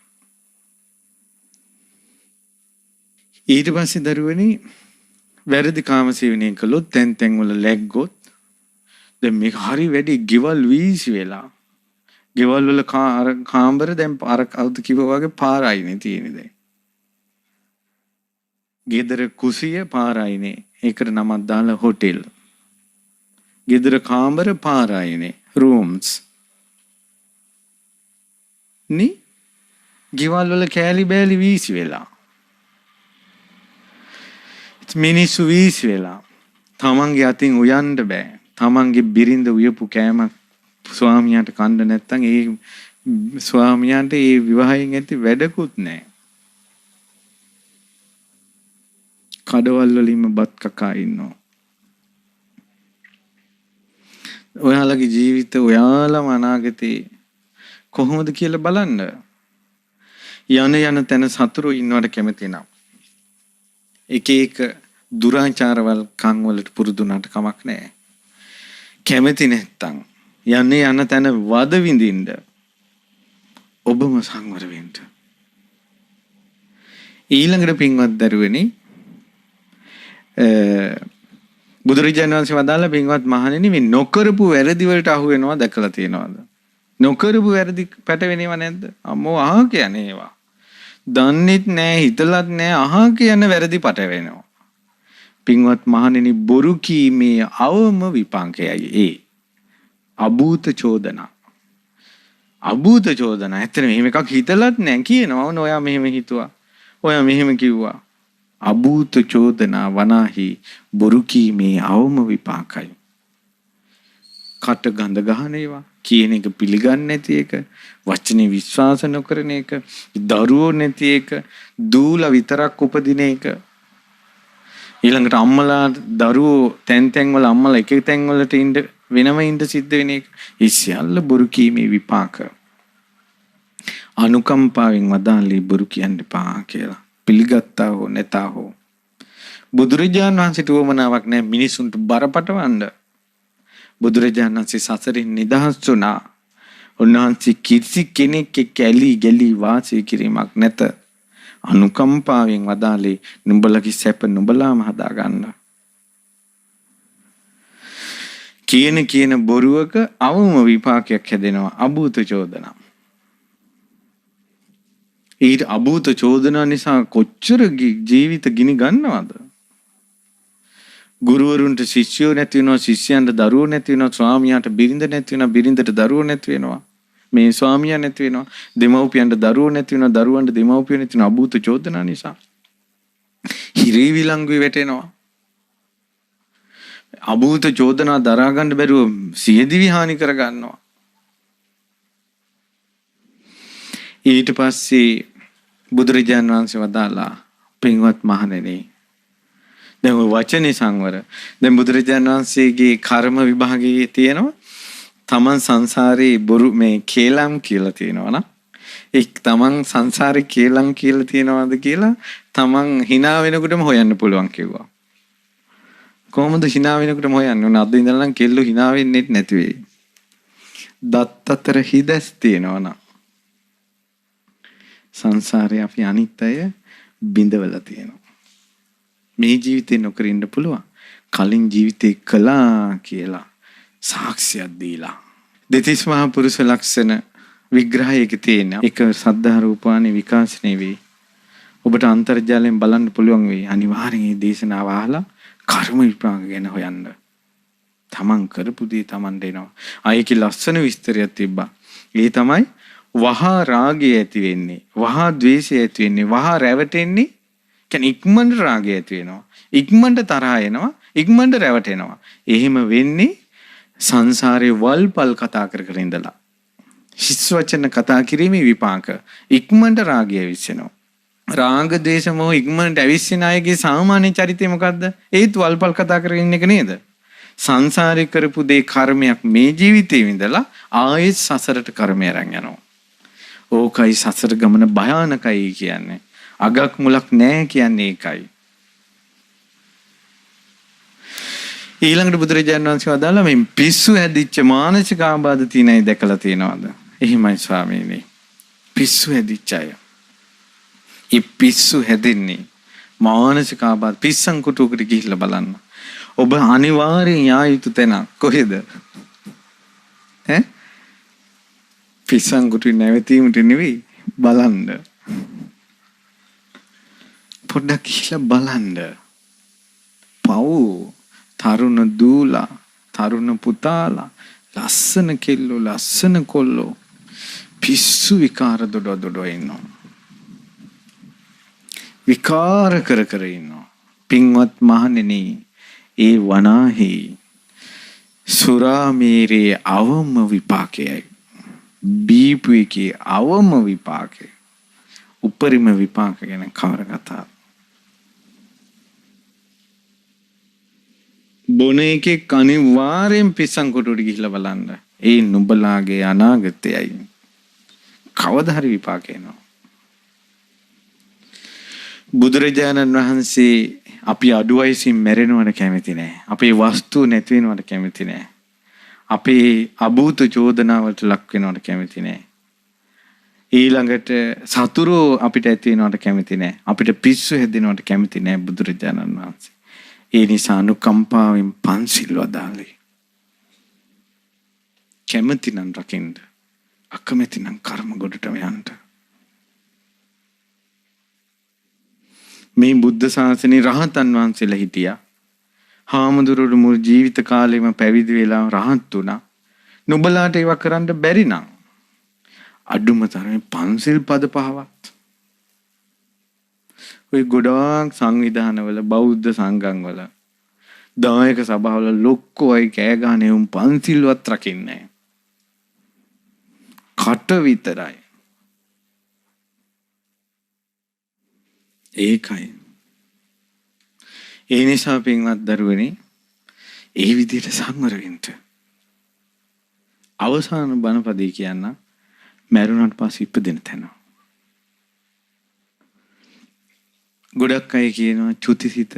ඊට පස්සේ දරුවනේ වැරදි කාමසේවනය කළොත් තැන් වල läග්ගොත් දැන් මේක හරි වැඩි ගෙවල් වීසි වෙලා ගෙවල් වල කාමර දැන් අර කවුද කිව්වා වගේ පාරයිනේ තියෙන්නේ දැන් ගෙදර කුසිය පාරයිනේ ඒකට නමක් දාලා හොටෙල් ගෙදර කාමර පාරයිනේ රූම්ස් නේ ගෙවල් වල කෑලි බෑලි වීසි වෙලා මිනිස්සු වීසි වෙලා තමන්ගේ අතින් උයන්න බෑ තමන්ගේ බිරිඳ උයපු කෑමක් ස්වාමියාට කන්න නැත්තම් ඒ ස්වාමියාට ඒ විවාහයෙන් ඇති වැඩකුත් නැහැ කඩවල් වලින්ම බත් කකා ඉන්නවා ඔයාලගේ ජීවිත ඔයාලම අනාගතේ කොහොමද කියලා බලන්න යන තැන සතුරු ඉන්නවට කැමති නම් එක දුරාචාරවල් කන් වලට පුරුදුනාට කමක් නැහැ. කැමති නැත්තම් යන තැන වද විඳින්න ඔබම සංවර වෙන්න. ඊළඟට පින්වත් දරුවනි බුදුරජාණන් වහන්සේ වදාළ පින්වත් මහණෙනි මේ නොකරපු වැරදි වලට අහු වෙනවා දැකලා තියෙනවද? නොකරපු වැරදි පැටවෙනව නැද්ද? අම්මෝ අහ කියන්නේ ඒවා. දන්නෙත් නෑ, හිතලත් නෑ, අහා කියන වැරදි පටවෙනවා. පින්වත් මහණෙනි, බොරු කීමේ අවම විපාකයයි ඒ. අභූත චෝදනා. අභූත චෝදනා. ඇත්තට මෙහෙම එකක් හිතලත් නෑ කියනවා. ඔයා මෙහෙම හිතුවා. ඔයා මෙහෙම කිව්වා. අභූත චෝදනා වනාහි බොරු කීමේ අවම විපාකයි. කට ගඳ ගහන ඒවා, කියන එක පිළිගන්නේ නැති එක, වචනේ විශ්වාස නොකරන එක, දරුවෝ නැති එක, දූලා විතරක් උපදින එක, ඊළඟට අම්මලා දරුවෝ තැන් තැන් වල අම්මලා එක එක තැන් වලට ඉන්න වෙනම ඉන්න සිද්ධ වෙන එක. ඒ සියල්ල බොරු කීමේ විපාක. අනුකම්පාවෙන් වදාළේ බොරු කියන්න එපා කියලා. පිළිගත්තා හෝ නැතා හෝ බුදුරජාණන් වහන්සේට උවමනාවක් නැහැ මිනිසුන්ට බරපතවන්න. බුදුරජාණන් වහන්සේ සසරින් නිදහස් වුණා. උන්වහන්සේ කිසි කෙනෙක් එක්ක ඇලි ගලි වාසය කිරීමක් නැත. අනුකම්පාවෙන් වදාළේ නුඹලගේ සැප නුඹලාම හදාගන්න. කියන බොරුවක අවම විපාකයක් හැදෙනවා. අභූත චෝදනා. ඊට අභූත චෝදනා නිසා කොච්චර ජීවිත ගිනි ගන්නවද? ගුරුවරුන්ට ශිෂ්‍යයෝ නැති වෙනවා, ශිෂ්‍යයන්ට දරුවෝ නැති වෙනවා, ස්වාමියාට බිරිඳ නැති වෙනවා, බිරිඳට දරුවෝ නැති වෙනවා. මේ ස්වාමියා නැති වෙනවා, දෙමව්පියන්ට දරුවෝ නැති වෙනවා, දරුවන්ට දෙමව්පියෝ නැති වෙනවා. අභූත චෝදනා නිසා හිරේ විලංගුවේ වැටෙනවා. අභූත චෝදනා දරා ගන්න බැරුව සියදිවි හානි කර ගන්නවා. ඊට පස්සේ බුදුරජාණන් වහන්සේ වදාලා, පින්වත් මහණෙනි, දැන් ඔය වචනේ සංවර. දැන් බුදුරජාණන් වහන්සේගේ කර්ම විභාගයේ තියෙනවා තමන් සංසාරේ බොරු මේ කේලම් කියලා තියෙනවා නා. ඒ තමන් සංසාරේ කේලම් කියලා තියෙනවද කියලා තමන් hina වෙනකොටම හොයන්න පුළුවන් කිව්වා. කොහොමද hina වෙනකොටම හොයන්නේ? උන අද ඉඳලා නම් කෙල්ලෝ hina වෙන්නේ නැති වෙයි. දත් අතර හිදස් තියෙනවා නා. සංසාරේ අපි අනිත් අය බිඳවලා තියෙනවා. මේ ජීවිතේ නොකර ඉන්න පුළුවන්. කලින් ජීවිතේ කළා කියලා සාක්ෂියක් දීලා. දෙතිස් මහා පුරුෂ ලක්ෂණ විග්‍රහයක තියෙන එක සද්ධා රූපානි විකාශනය වේ. ඔබට අන්තර්ජාලයෙන් බලන්න පුළුවන් වෙයි. අනිවාර්යෙන් මේ දේශනාව අහලා කර්ම විපාක ගැන හොයන්න. තමන් කරපු දේ තමන් දෙනවා. ආයේ ලස්සන විස්තරයක් තිබ්බා. ඒ තමයි වහා රාගය ඇති වෙන්නේ, වහා ද්වේෂය ඇති වෙන්නේ, වහා රැවටෙන්නේ. කියන්නේ ඉක්මනට රාගය ඇති වෙනවා, ඉක්මනට තරහ එනවා, ඉක්මනට රැවටෙනවා. එහෙම වෙන්නේ සංසාරේ වල්පල් කතා කර කර ඉඳලා. හිස් වචන කතා කිරීමේ විපාක. ඉක්මනට රාගය විශ්සෙනවා. රාග දේශ මොහ ඉක්මනට ඇවිස්සෙන අයගේ සාමාන්‍ය චරිතය මොකද්ද? ඒත් වල්පල් කතා කරගෙන ඉන්න එක නේද? සංසාරේ කරපු දේ කර්මයක් මේ ජීවිතේ විඳලා ආයෙත් සසරට කර්මය අරන් යනවා. ඕකයි සසර ගමන භයානකයි කියන්නේ. අගක් මුලක් නැහැ කියන්නේ ඒකයි. ඊළඟට බුදුරජාණන් වහන්සේ වදාළා මේ පිස්සු හැදිච්ච මානසික ආබාධ තියෙනයි දැකලා තියෙනවද? එහෙමයි ස්වාමීනි. පිස්සු හැදිච්ච අය. ඒ පිස්සු හැදෙන්නේ මානසික ආබාධ. පිස්සන් කුටුවකට ගිහිල්ලා බලන්න. ඔබ අනිවාර්යෙන් යා යුතු තැන කොහෙද? පිස්සන් කුටුවේ නැවතීමට නෙවෙයි බලන්න. පොඩ්ඩක් ගිහිල්ලා බලන්න. පව් තරුණ දූලා, තරුණ පුතාලා, ලස්සන කෙල්ලෝ, ලස්සන කොල්ලෝ පිස්සු විකාර දොඩ ඉන්නවා. විකාර කර කර ඉන්නවා. පින්වත් මහණෙනි, ඒ වනාහි සුරාමේරේ අවම විපාකයයි. බීපු එකේ අවම විපාකය. උපරිම විපාක ගැන කවර කතාවක්? බොන එකේ අනිවාර්යෙන් පිස්සන් කොටුවට ගිහිල්ලා බලන්න. ඒ නුඹලාගේ අනාගතයයි. කවදා හරි විපාක එනවා. බුදුරජාණන් වහන්සේ අපි අඩු වයසින් මැරෙනවට කැමති නැහැ. අපේ වස්තු නැති වෙනවට කැමති නැහැ. අපේ අභූත චෝදනාවලට ලක් වෙනවට කැමති නැහැ. ඊළඟට සතුරු අපිට ඇති වෙනවට කැමති නැහැ. අපිට පිස්සු හැදෙනවට කැමති නැහැ බුදුරජාණන් වහන්සේ. ඒ නිසා අනුකම්පාවෙන් පන්සිල් වදාළේ. කැමති නම් රකින්න, අකමැති නම් කර්ම ගොඩටම යන්න. මේ බුද්ධ ශාසනේ රහතන් වහන්සේලා හිටියා. හාමුදුරුවෝ මුළු ජීවිත කාලෙම පැවිදි වෙලා රහත් වුණා. නුඹලාට ඒවා කරන්න බැරි නම් අඩුම තරමේ පන්සිල් පද පහවත්. ඔය ගොඩාක් සංවිධානවල බෞද්ධ සංඝම්වල දායක සභාවල ලොක්කෝයි කෑ ගහන්නේ උන් පන්සිල්වත් රකින්නේ නැහැ. කට විතරයි. ඒකයි. ඒ නිසා පින්වත් දරුවනේ ඒ විදිහට සංවර වෙන්න. අවසාන බණපදේ කියන්න මරුණාට පස්සේ ඉපදෙන තැන. ගොඩක් අය කියනවා චුතිසිත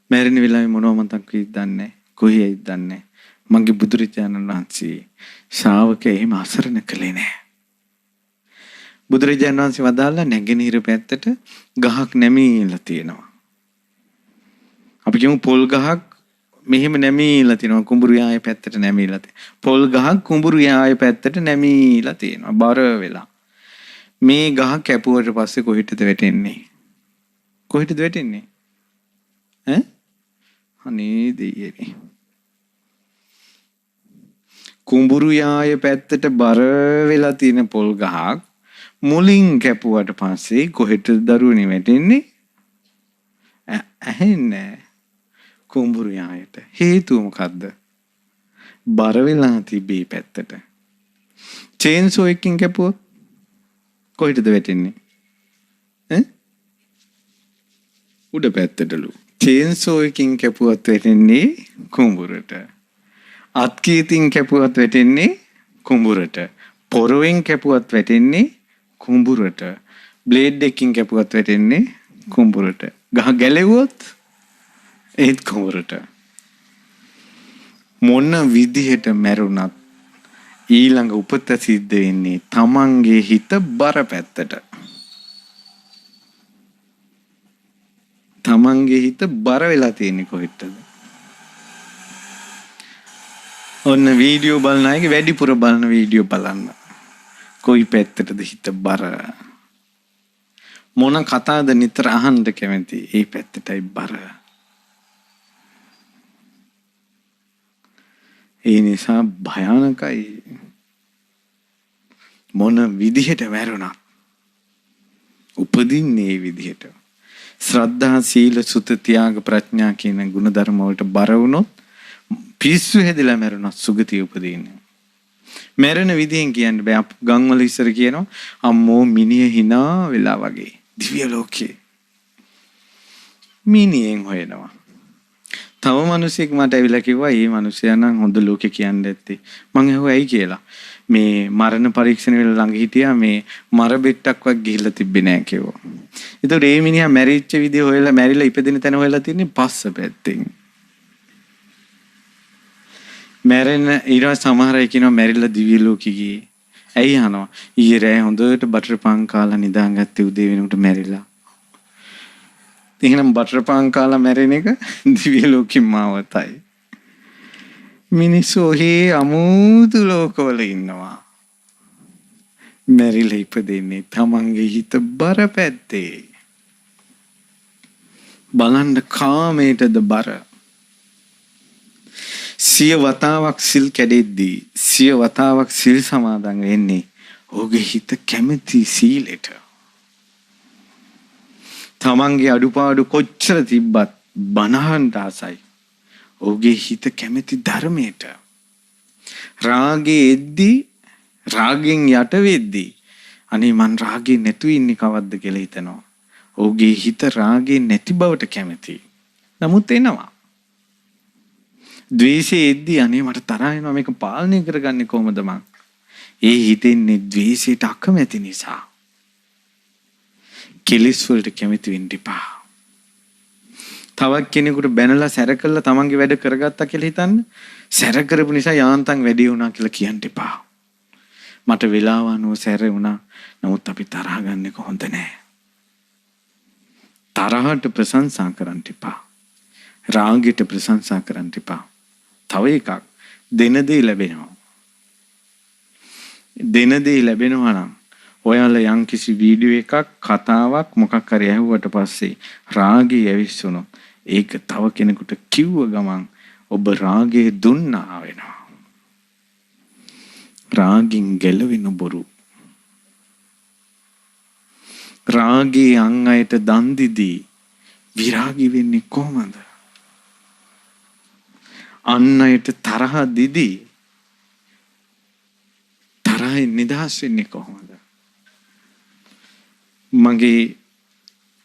මැරෙන වෙලාවේ මොනව මතක් වෙයිද දන්නේ නැහැ. කොහේයිද දන්නේ නැහැ. මගේ බුදුරජාණන් වහන්සේ ශ්‍රාවකයා එහෙම අසරණ කළේ නැහැ. බුදුරජාණන් වහන්සේ වදාළා නැගෙනහිර පැත්තට ගහක් නැමීලා තියෙනවා. අපි කියමු පොල් ගහක් මෙහෙම නැමීලා තියෙනවා. කුඹුරු යාය පැත්තට නැමීලා තියෙනවා. පොල් ගහක් කුඹුරු යාය පැත්තට නැමීලා තියෙනවා. බර වෙලා. මේ ගහ කැපුවට පස්සේ කොහෙටද වැටෙන්නේ? කොහෙටද වැටෙන්නේ? ඈ? අනේ දෙයියනේ. කුඹුරු යාය පැත්තට බර වෙලා තියෙන පොල් ගහක් මුලින් කැපුවට පස්සේ කොහෙටද දරුවනේ වැටෙන්නේ? ඇහෙන්නේ කුඹුරු යායට. හේතුව මොකද්ද? බර වෙලා තිබී පැත්තට. චේන්සෝ එකකින් කැපුවොත් කොහෙටද වැටෙන්නේ? ඈ? උඩ පැත්තටලු. චේන්සෝ එකකින් කැපුවත් වැටෙන්නේ කුඹුරට. අත්කීතින් කැපුවත් වැටෙන්නේ කුඹුරට. පොරවෙන් කැපුවත් වැටෙන්නේ කුඹුරට. බ්ලේඩ් එකකින් කැපුවත් වැටෙන්නේ කුඹුරට. ගහ ගැලෙව්වොත් ඒත් කුඹුරට. මොන විදිහට මැරුණත් ඊළඟ උපත සිද්ධ වෙන්නේ තමන්ගේ හිත බර පැත්තට. තමන්ගේ හිත බර වෙලා තියෙන්නේ කොහෙටද? ඔන්න වීඩියෝ බලන අයගේ වැඩිපුර බලන වීඩියෝ බලන්න. කොයි පැත්තටද හිත බර? මොන කතාවද නිතර අහන්න කැමති? ඒ පැත්තටයි බර. ඒ නිසා භයානකයි. මොන විදිහට මැරුණා උපදින්නේ ඒ විදිහට. ශ්‍රද්ධා සීල සුත ත්‍යාග ප්‍රඥා කියන ගුණධර්ම වලට බර වුණොත් පිස්සු හැදිලා මැරුණොත් සුගතිය උපදින්නේ. මැරෙන විදිහෙන් කියන්න බෑ. ගම්වල ඉස්සර කියනවා අම්මෝ මිනිහ hina වෙලා වගේ. දිව්‍ය ලෝකේ මිනිහෙන් හොයනවා. තව මිනිහෙක් මට ඇවිල්ලා කිව්වා මේ මිනිහයා නම් හොඳ ලෝකේ කියන්නේ නැත්තේ. මං ඇහුවා ඇයි කියලා. මේ මරණ පරීක්ෂණ වෙල ළඟ හිටියා මේ මර බෙට්ටක්වත් ගිහිල්ලා තිබ්බේ නෑ කිව්වා. ඒතකොට මේ මිනිහා මැරිච්ච විදිහ හොයලා මැරිලා ඉපදෙන තැන හොයලා තින්නේ පස්ස පැත්තෙන්. මැරෙන ඊට සමහර අය කියනවා මැරිලා දිව්‍ය ලෝකෙ ගියේ. ඇයි අහනවා? ඊයේ රෑ හොඳට බටර් පාන් කාලා නිදාගත්තේ උදේ වෙනකොට මැරිලා. එහෙනම් බටර් පාන් කාලා මැරෙන එක දිව්‍ය ලෝකෙම මාවතයි. මිනිස්සු ඔහේ අමුතු ලෝකවල ඉන්නවා. මැරිලා ඉපදෙන්නේ තමන්ගේ හිත බර පැත්තේ. බලන්න කාමයටද බර. සිය වතාවක් සිල් කැඩෙද්දී සිය වතාවක් සිල් සමාදන් වෙන්නේ ඔහුගේ හිත කැමති සීලෙට. තමන්ගේ අඩුපාඩු කොච්චර තිබ්බත් බනහන්ට ආසයි. ඔහුගේ හිත කැමති ධර්මයට. රාගේ එද්දී රාගෙන් යට වෙද්දී අනේ මං රාගේ නැතු ඉන්නේ කවද්ද කියලා හිතනවා. ඔහුගේ හිත රාගේ නැති බවට කැමති. නමුත් එනවා. ද්වේෂයේ එද්දී අනේ මට තරහ එනවා මේක පාලනය කරගන්නේ කොහොමද මං? ඒ හිතෙන්නේ ද්වේෂයට අකමැති නිසා. කෙලිස් වලට කැමති වෙන්න එපා. තවත් කෙනෙකුට බැනලා සැර කළා තමන්ගේ වැඩ කරගත්තා කියලා හිතන්න. සැර කරපු නිසා යාන්තම් වැඩි වුණා කියලා කියන්න එපා. මට වෙලාව අනුව සැර වුණා. නමුත් අපි තරහ ගන්න එක හොඳ නෑ. තරහට ප්‍රශංසා කරන්න එපා. රාගයට ප්‍රශංසා කරන්න එපා. තව එකක් දෙන දේ ලැබෙනවා. දෙන දේ ලැබෙනවා නම් ඔයාලා යම්කිසි වීඩියෝ එකක් කතාවක් මොකක් හරි ඇහුවට පස්සේ රාගය ඇවිස්සුනොත් ඒක තව කෙනෙකුට කිව්ව ගමන් ඔබ රාගයේ දුන්නා වෙනවා. රාගින් ගැලවෙන බොරු. රාගේ අන් අයට දන් දීදී විරාගී වෙන්නේ කොහොමද? අන් අයට තරහ දීදී තරහින් නිදහස් වෙන්නේ කොහොමද? මගේ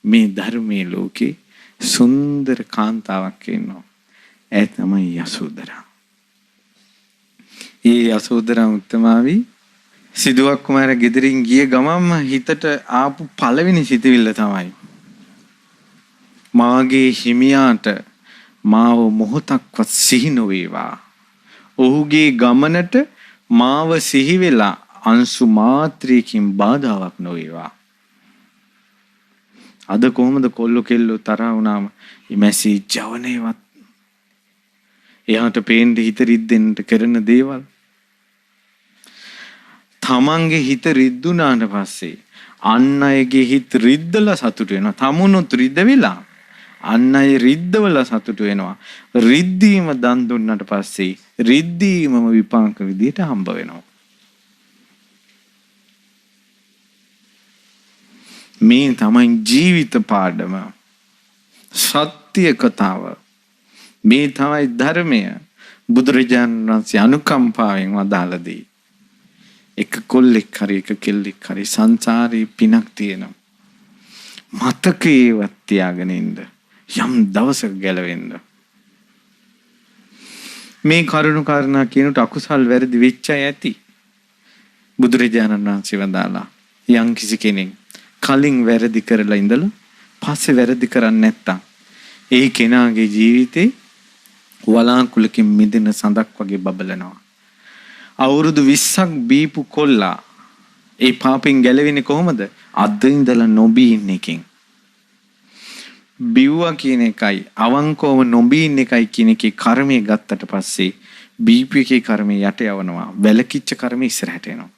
මේ ධර්මයේ ලෝකේ සුන්දර කාන්තාවක් ඉන්නවා. ඒ තමයි යසෝදරා. ඒ යසෝදරා උත්තමාවි සිදුවක් කුමාර ගෙදරින් ගිය ගමන්ම හිතට ආපු පළවෙනි සිතුවිල්ල තමයි මාගේ හිමියාට මාව මොහොතක්වත් සිහි නොවේවා. ඔහුගේ ගමනට මාව සිහි වෙලා අංශු මාත්‍රයකින් බාධාවක් නොවේවා. අද කොහොමද කොල්ලෝ කෙල්ලෝ තරහ වුණාම ඉමැසි ජවනේවත් එයාට පේන්න හිත රිද්දෙන්න කරන දේවල්. තමන්ගේ හිත රිද්දුනාට පස්සේ අන් අයගේ හිත රිද්දලා සතුට වෙනවා. තමුණුත් රිද්ද වෙලා අන් අය රිද්දවලා සතුට වෙනවා. රිද්දීම දන් දුන්නාට පස්සේ රිද්දීමම විපාක විදියට හම්බ වෙනවා. මේ තමයි ජීවිත පාඩම. සත්‍ය කතාව. මේ තමයි ධර්මය. බුදුරජාණන් වහන්සේ අනුකම්පාවෙන් වදාළදී. එක කොල්ලෙක් හරි එක කෙල්ලෙක් හරි සංසාරේ පිනක් තියෙනවා. මතකේවත් තියාගෙන ඉන්න. යම් දවසක ගැලවෙන්න. මේ කරුණු කාරණා කියනට අකුසල් වැරදි වෙච්ච අය ඇති. බුදුරජාණන් වහන්සේ වදාලා යම් කිසි කෙනෙක් කලින් වැරදි කරලා ඉඳලා පස්සේ වැරදි කරන්නේ නැත්තම් ඒ කෙනාගේ ජීවිතේ වලාකුලකින් මිදෙන සඳක් වගේ බබලනවා. අවුරුදු 20ක් බීපු කොල්ලා ඒ පාපෙන් ගැලවෙන්නේ කොහොමද? අද ඉඳලා නොබී ඉන්න එකෙන්. බිව්වා කියන එකයි අවංකවම නොබී ඉන්න එකයි කියන එකේ කර්මය ගත්තට පස්සේ බීපු එකේ කර්මය යට යවනවා. වැලකිච්ච කර්මය ඉස්සරහට එනවා.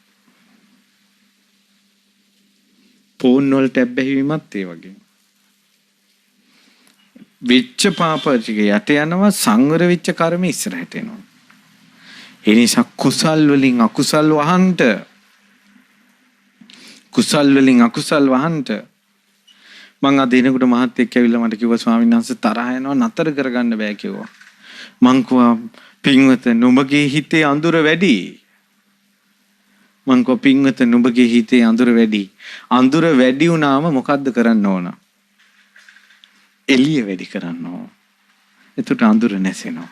ෆෝන් වලට ඇබ්බැහිවීමත් ඒ වගේ. වෙච්ච පාප ටික යට යනවා, සංවර වෙච්ච කර්ම ඉස්සරහට එනවා. ඒ නිසා කුසල් වලින් අකුසල් වහන්න. කුසල් වලින් අකුසල් වහන්න. මං අද දිනකට මහත්තයෙක් ඇවිල්ලා මට කිව්වා ස්වාමීන් වහන්සේ තරහ යනවා නතර කරගන්න බෑ කිව්වා. මං කිව්වා පින්වත නුඹගේ හිතේ අඳුර වැඩි. මං කිව්වා පින්වත නුඹගේ හිතේ අඳුර වැඩි. අඳුර වැඩි වුණාම මොකද්ද කරන්න ඕන? එළිය වැඩි කරන්න ඕන. එතකොට අඳුර නැසෙනවා.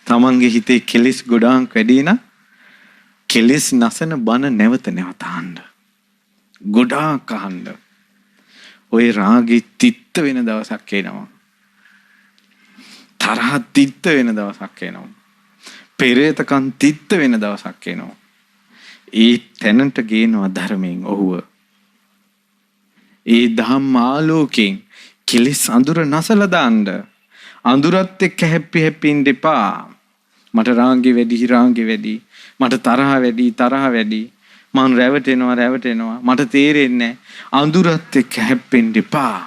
තමන්ගේ හිතේ කෙලෙස් ගොඩාක් වැඩි නම් කෙලෙස් නැසන බන නැවත නැවත අහන්න. ගොඩාක් අහන්න. ඔය රාගෙ තිත්ත වෙන දවසක් එනවා. තරහ තිත්ත වෙන දවසක් එනවා. පෙරේතකම් තිත්ත වෙන දවසක් එනවා. ඒ තැනට ගේනවා ධර්මයෙන් ඔහුව. ඒ ධම්ම ආලෝකයෙන් කෙලෙස් අඳුර නැසලා දාන්න. අඳුරත් එක්ක හැප්පි ඉන්න එපා. මට රාගය වැඩි. මට තරහ වැඩි. මං රැවටෙනවා. මට තේරෙන්නේ නැහැ. අඳුරත් එක්ක හැප්පෙන්න එපා.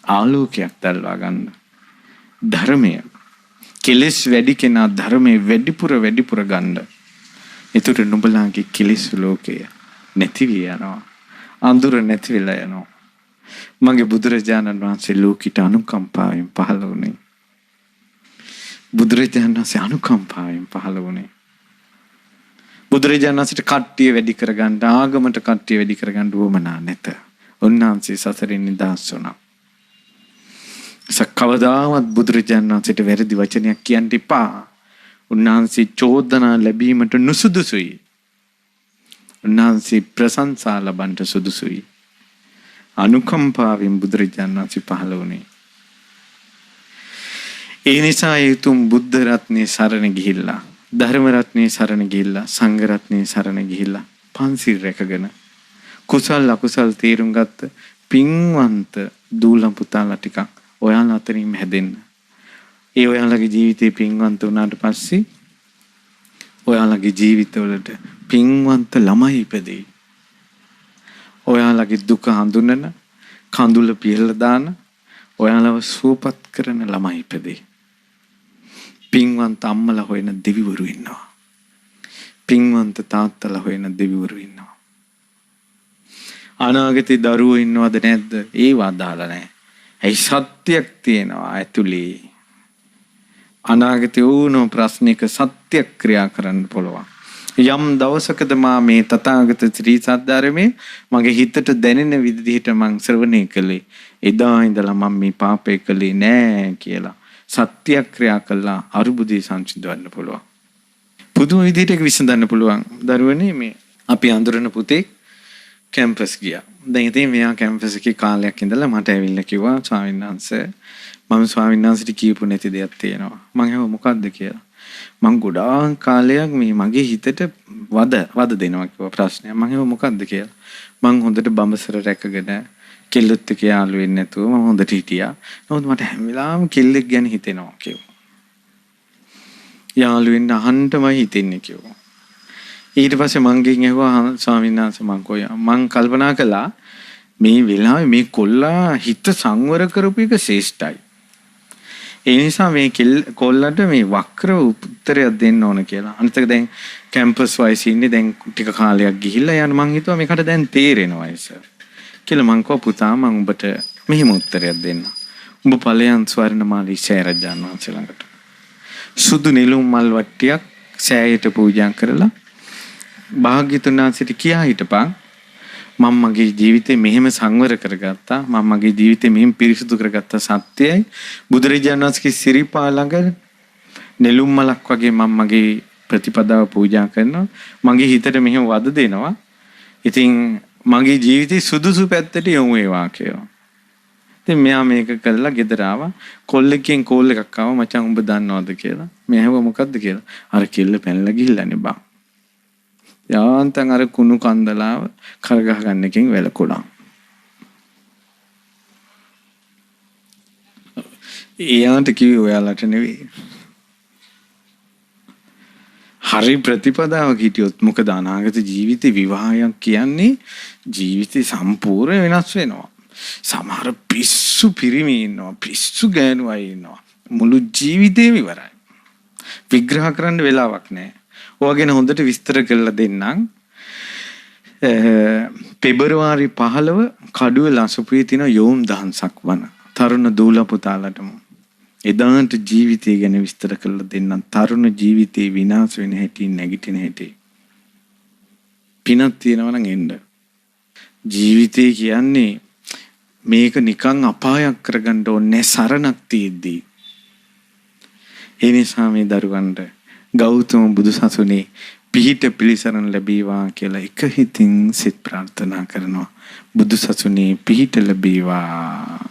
ආලෝකයක් දැල්වා ගන්න. ධර්මය. කෙලෙස් වැඩි කෙනා ධර්මයේ වැඩිපුර ගන්න. ඒතර නුඹලාගේ කෙලෙස් ලෝකය නැති විය යනවා. අඳුර නැති වෙලා යනවා. මගේ බුදුරජාණන් වහන්සේ ලෝකිට අනුකම්පාවෙන් පහළ වුණේ. බුදුරජාණන් වහන්සේ අනුකම්පාවෙන් පහළ වුණේ. බුදුරජාණන් වහන්සේට කට්ටිය වැඩි කරගන්න, ආගමට කට්ටිය වැඩි කරගන්න උවමනා නැත. උන්වහන්සේ සසරින් නිදහස් වුණා. සකවදාවත් බුදුරජාණන් වහන්සේට වැරදි වචනයක් කියන්න එපා. උන්වහන්සේ චෝදනා ලැබීමට නුසුදුසුයි. උන්වහන්සේ ප්‍රශංසා ලබන්නට සුදුසුයි. අනුකම්පාවෙන් බුදුරජාණන් වහන්සේ පහළ වුණේ. ඒ නිසා යතුම් බුද්ධ රත්නයේ සරණ ගිහිල්ලා, ධර්ම රත්නයේ සරණ ගිහිල්ලා, සංඝ රත්නයේ සරණ ගිහිල්ලා පන්සිල් රැකගෙන කුසල් අකුසල් තේරුම් ගත්ත පින්වන්ත දූලම් පුතාලා ටිකක් ඔයාලා අතරින් හැදෙන්න. ඒ ඔයාලගේ ජීවිතේ පින්වන්ත වුණාට පස්සේ ඔයාලගේ ජීවිතවලට පින්වන්ත ළමයි ඉපදෙයි. ඔයාලගේ දුක හඳුනන, කඳුල පිහලා දාන, ඔයාලව සුවපත් කරන ළමයි ඉපදේ. පින්වන්ත අම්මලා හොයන දෙවිවරු ඉන්නවා. පින්වන්ත තාත්තලා හොයන දෙවිවරු ඉන්නවා. අනාගතේ දරුවෝ ඉන්නවද නැද්ද? ඒව අදාළ නැහැ. ඒ සත්‍යයක් තියෙනවා ඇතුලේ. අනාගතේ ඕනෝ ප්‍රශ්නික සත්‍ය ක්‍රියා කරන්න පුළුවන්. යම් දවසකද මා මේ තථාගත ශ්‍රී සද්ධර්මයේ මගේ හිතට දැනෙන විදිහට මං ශ්‍රවණය කළේ. එදා ඉඳලා මම මේ පාපේ කළේ නෑ කියලා සත්‍ය ක්‍රියා කළා අරුබුදේ සංසිඳවන්න පුළුවන්. පුදුම විදිහට ඒක විසඳන්න පුළුවන්. දරුවනේ මේ අපි අඳුරන පුතේ කැම්පස් ගියා. දැන් ඉතින් මෙයා කැම්පස් එකේ කාලයක් ඉඳලා මට ඇවිල්ලා කිව්වා ස්වාමීන් වහන්සේ මම ස්වාමීන් වහන්සේට කියපු නැති දෙයක් තියෙනවා. මං ඇහුවා මොකද්ද කියලා. මං ගොඩාක් කාලයක් මේ මගේ හිතට වද දෙනවා කිව්වා ප්‍රශ්නයක්. මං ඇහුවා මොකද්ද කියලා. මං හොඳට බඹසර රැකගෙන කෙල්ලොත් එක්ක යාළු වෙන්නේ නැතුව මම හොඳට හිටියා. නමුත් මට හැම වෙලාවෙම කෙල්ලෙක් ගැන හිතෙනවා කිව්වා. යාළු වෙන්න අහන්නමයි හිතෙන්නේ කිව්වා. ඊට පස්සේ මං ගෙන් ඇහුවා ස්වාමීන් වහන්සේ මං කල්පනා කළා මේ වෙලාවේ මේ කොල්ලා හිත සංවර කරපු එක ශ්‍රේෂ්ඨයි. ඒ නිසා මේ කොල්ලන්ට මේ වක්‍ර උත්තරයක් දෙන්න ඕන කියලා. අනිත් එක දැන් කැම්පස් වයිසි ඉන්නේ දැන් ටික කාලයක් ගිහිල්ලා යන මං හිතුවා මේකට දැන් තේරෙනවා සර්. කියලා මං කව පුතා මං උඹට මෙහෙම උත්තරයක් දෙන්න. උඹ ඵලයන් ස්වර්ණමාලී සෑරජාන වහන්සේ ළඟට. සුදු නිලුම් මල් වට්ටියක් සෑයට පූජා කරලා භාග්‍යතුන් වහන්සේට කියා හිටපන් මම මගේ ජීවිතේ මෙහෙම සංවර කරගත්තා මම මගේ ජීවිතේ මෙහෙම පිරිසුදු කරගත්ත සත්‍යයි බුදුරජාණන් වහන්සේගේ සිරිපා ළඟ නෙළුම් මලක් වගේ මම මගේ ප්‍රතිපදාව පූජා කරනවා මගේ හිතට මෙහෙම වද දෙනවා ඉතින් මගේ ජීවිතේ සුදුසු පැත්තට යොමු වේවා කියලා. ඉතින් මෙයා මේක කළා ගෙදර ආවා කොල්ලෙක්ගෙන් කෝල් එකක් ආවා මචං උඹ දන්නවද කියලා. මම ඇහුවා මොකද්ද කියලා. අර කෙල්ල පැනලා ගිහිල්ලානේ බං. යාන්තම් අර කුණු කන්දලාව කරගහ ගන්න එකෙන් වැළකුණා. ඊයන්ට කිව්වේ ඔයාලට නෙවෙයි. හරි ප්‍රතිපදාවක් හිටියොත් මොකද අනාගත ජීවිතේ විවාහයක් කියන්නේ ජීවිතේ සම්පූර්ණ වෙනස් වෙනවා. සමහර පිස්සු පිරිමි ඉන්නවා පිස්සු ගෑනු අය ඉන්නවා මුළු ජීවිතේම ඉවරයි. විග්‍රහ කරන්න වෙලාවක් නැහැ. ඔයගෙන හොඳට විස්තර කරලා දෙන්නම්. පෙබරවාරි 15 කඩුව ලසපුවේ තියෙන යෝම් දහම්සක් වන තරුණ දූල පුතාලටම එදාන්ට ජීවිතය ගැන විස්තර කරලා දෙන්නම්. තරුණ ජීවිතේ විනාශ වෙන හැටි නැගිටින හැටි. පිනක් තියෙනවා නම් එන්න. ජීවිතේ කියන්නේ මේක නිකන් අපායක් කරගන්න ඕනේ සරණක් තියෙද්දී. ඒ නිසා මේ දරුවන්ට ගෞතම බුදුසසුනේ පිහිට පිළිසරණ ලැබීවා කියලා එක හිතින් සිත ප්‍රාර්ථනා කරනවා. බුදුසසුනේ පිහිට ලැබීවා.